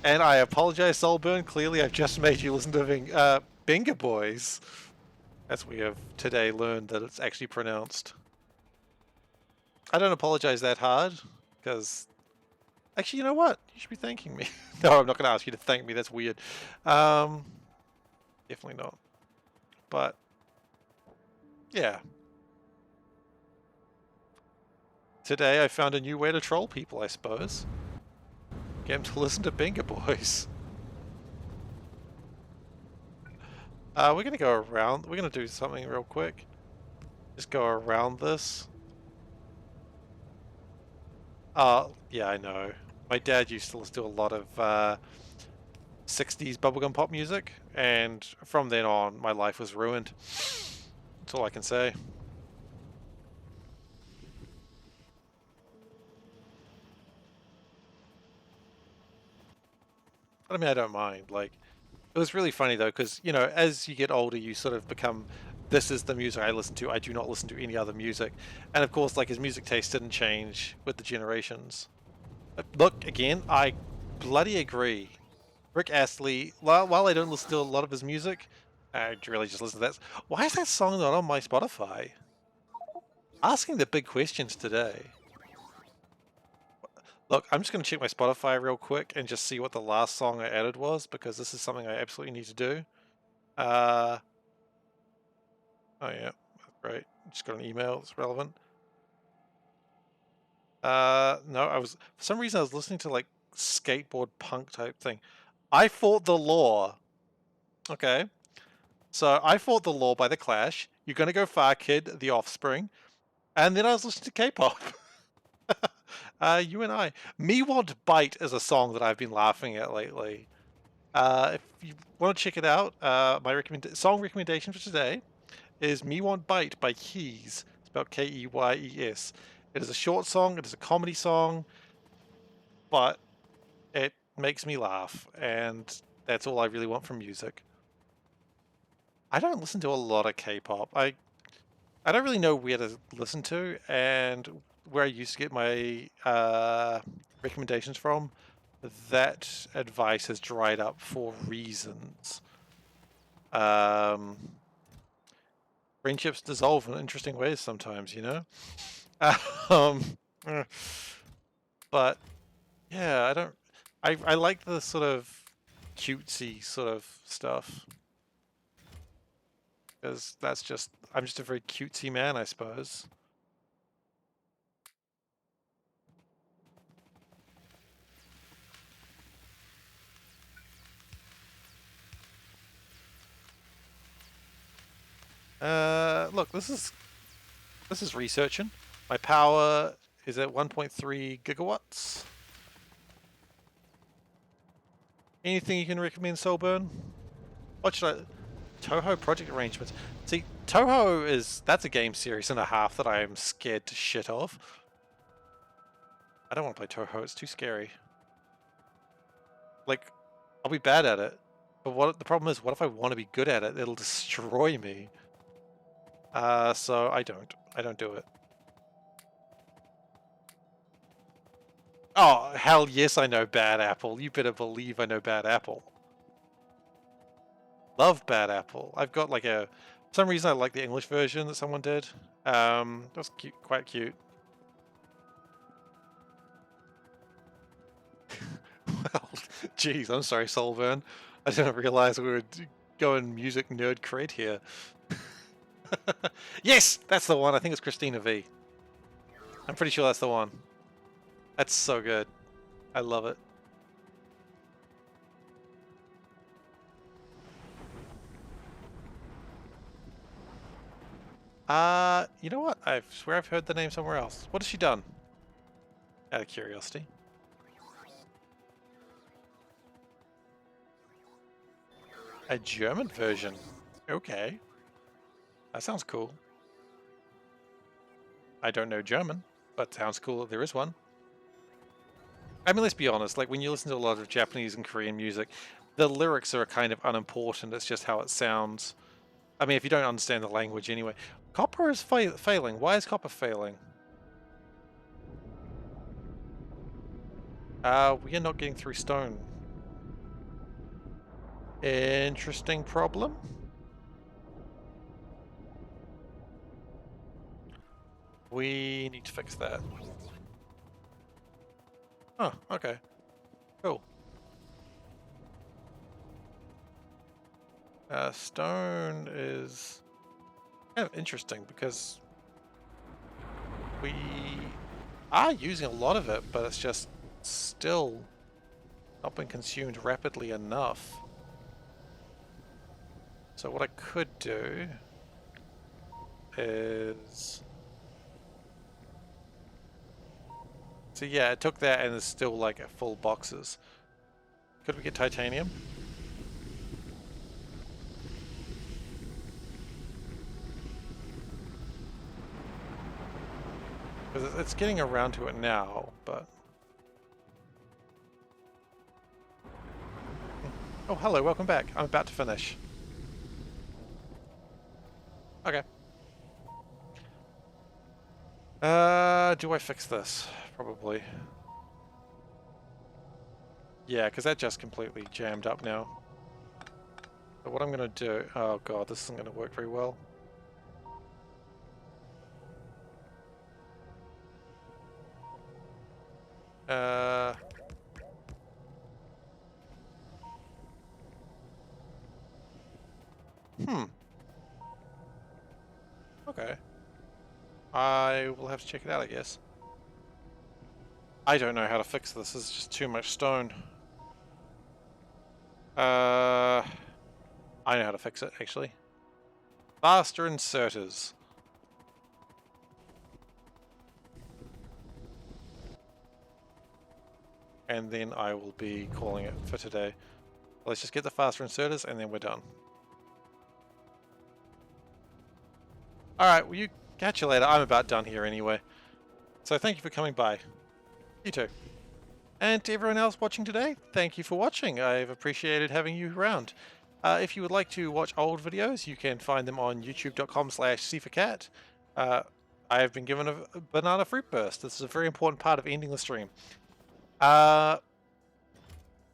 And I apologize, Soulburn. Clearly I've just made you listen to Bingo Boys. As we have today learned that it's actually pronounced. I don't apologize that hard, because... Actually, you know what? You should be thanking me. No, I'm not going to ask you to thank me. That's weird. Definitely not. But, yeah. Today I found a new way to troll people, I suppose. Get them to listen to Bingo Boys. We're going to go around. We're going to do something real quick. Just go around this. Yeah, I know. My dad used to listen to a lot of 60s bubblegum pop music, and from then on, my life was ruined. That's all I can say. But I mean, I don't mind. Like, it was really funny though, because, you know, as you get older, you sort of become, this is the music I listen to. I do not listen to any other music. And of course, like, his music taste didn't change with the generations. But look, again, I bloody agree. Rick Astley, while I don't listen to a lot of his music, I really just listen to that. Why is that song not on my Spotify? Asking the big questions today. Look, I'm just going to check my Spotify real quick and just see what the last song I added was, because this is something I absolutely need to do. Oh yeah, right. Just got an email that's relevant. No, for some reason I was listening to like skateboard punk type thing. I Fought the Law. Okay. So I Fought the Law by The Clash. You're Gonna Go Far Kid, The Offspring. And then I was listening to K-pop. You and I. Me Want Bite is a song that I've been laughing at lately. If you want to check it out, my song recommendation for today is Me Want Bite by Keys, spelled K-E-Y-E-S. It is a short song, it is a comedy song, but it makes me laugh, and that's all I really want from music. I don't listen to a lot of K-pop. I don't really know where to listen to, and where I used to get my recommendations from, that advice has dried up for reasons. Friendships dissolve in interesting ways sometimes, you know? Um, but yeah, I like the sort of cutesy sort of stuff. Because I'm just a very cutesy man, I suppose. Look, this is researching. My power is at 1.3 gigawatts. Anything you can recommend, Soulburn? What should I... Toho project arrangements. See, that's a game series and a half that I am scared to shit of. I don't want to play Toho, it's too scary. Like, I'll be bad at it. But the problem is, what if I want to be good at it? It'll destroy me. So I don't do it. Oh, hell yes, I know Bad Apple. You better believe I know Bad Apple. Love Bad Apple. I've got like for some reason I like the English version that someone did. That was cute, quite cute. Well, geez, I'm sorry, Solvern. I didn't realize we were going music nerd crate here. Yes, that's the one. I think it's Christina V. I'm pretty sure that's the one. That's so good. I love it. You know what? I swear I've heard the name somewhere else. What has she done? Out of curiosity. A German version. Okay. That sounds cool. I don't know German, but sounds cool that there is one. I mean, let's be honest, like when you listen to a lot of Japanese and Korean music, the lyrics are kind of unimportant, it's just how it sounds. I mean, if you don't understand the language anyway. Copper is failing. Why is copper failing? We are not getting through stone. Interesting problem. We need to fix that. Oh, okay. Cool. Stone is kind of interesting because we are using a lot of it, but it's just still not been consumed rapidly enough. So what I could do is... So yeah, it took that and there's still like full boxes. Could we get titanium? Because it's getting around to it now, but... Oh, hello, welcome back. I'm about to finish. Okay. Do I fix this? Probably. Yeah, because that just completely jammed up now. But what I'm going to do... Oh god, this isn't going to work very well. Okay. I will have to check it out, I guess. I don't know how to fix this. This is just too much stone. I know how to fix it, actually. Faster inserters. And then I will be calling it for today. Let's just get the faster inserters and then we're done. Alright, well, catch you later. I'm about done here anyway. So thank you for coming by. You too. And to everyone else watching today, thank you for watching. I've appreciated having you around. If you would like to watch old videos, you can find them on youtube.com/SeiferKatt. I have been given a banana fruit burst. This is a very important part of ending the stream.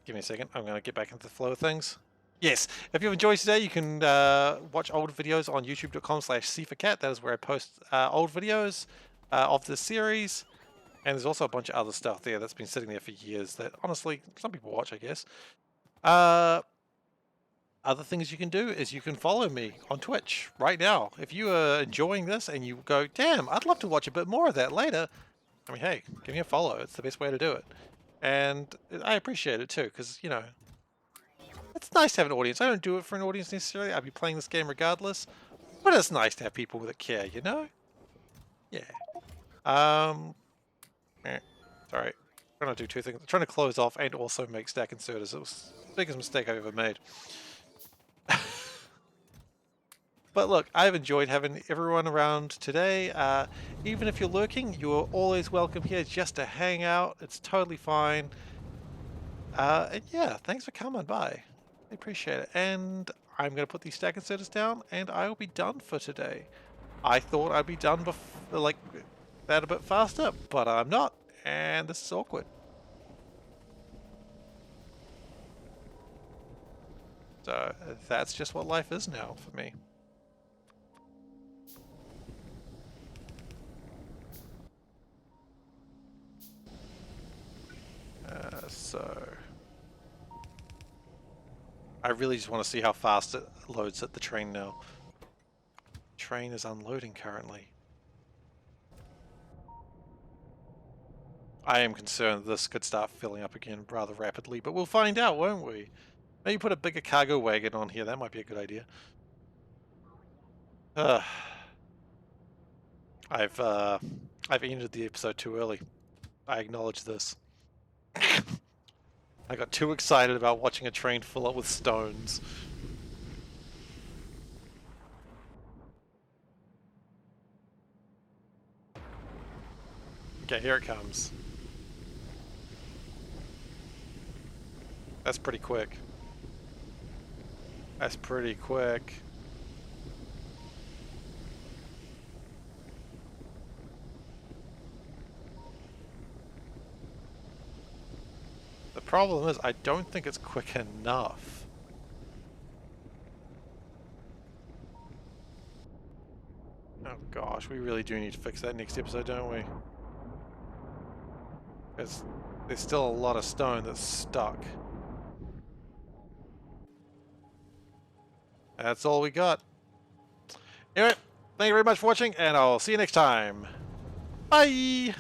Give me a second. I'm going to get back into the flow of things. Yes, if you've enjoyed today, you can watch old videos on youtube.com/SeiferKatt. That is where I post old videos of this series. And there's also a bunch of other stuff there that's been sitting there for years that, honestly, some people watch, I guess. Other things you can do is you can follow me on Twitch right now. If you are enjoying this and you go, damn, I'd love to watch a bit more of that later. I mean, hey, give me a follow. It's the best way to do it. And I appreciate it too, because, you know, it's nice to have an audience. I don't do it for an audience necessarily. I'd be playing this game regardless. But it's nice to have people that care, you know? Yeah. Sorry. I'm trying to do two things. I'm trying to close off and also make stack inserters. It was the biggest mistake I've ever made. But look, I've enjoyed having everyone around today. Even if you're lurking, you're always welcome here just to hang out. It's totally fine. And yeah, thanks for coming by. I appreciate it. And I'm going to put these stack inserters down and I will be done for today. I thought I'd be done before, like that a bit faster, but I'm not. And this is awkward. So that's just what life is now for me. So I really just want to see how fast it loads at the train now. Train is unloading currently. I am concerned this could start filling up again rather rapidly, but we'll find out, won't we? Maybe put a bigger cargo wagon on here. That might be a good idea. I've ended the episode too early. I acknowledge this. I got too excited about watching a train fill up with stones. Okay, here it comes. That's pretty quick. That's pretty quick. The problem is, I don't think it's quick enough. Oh gosh, we really do need to fix that next episode, don't we? Because there's still a lot of stone that's stuck. That's all we got. Anyway, thank you very much for watching, and I'll see you next time. Bye!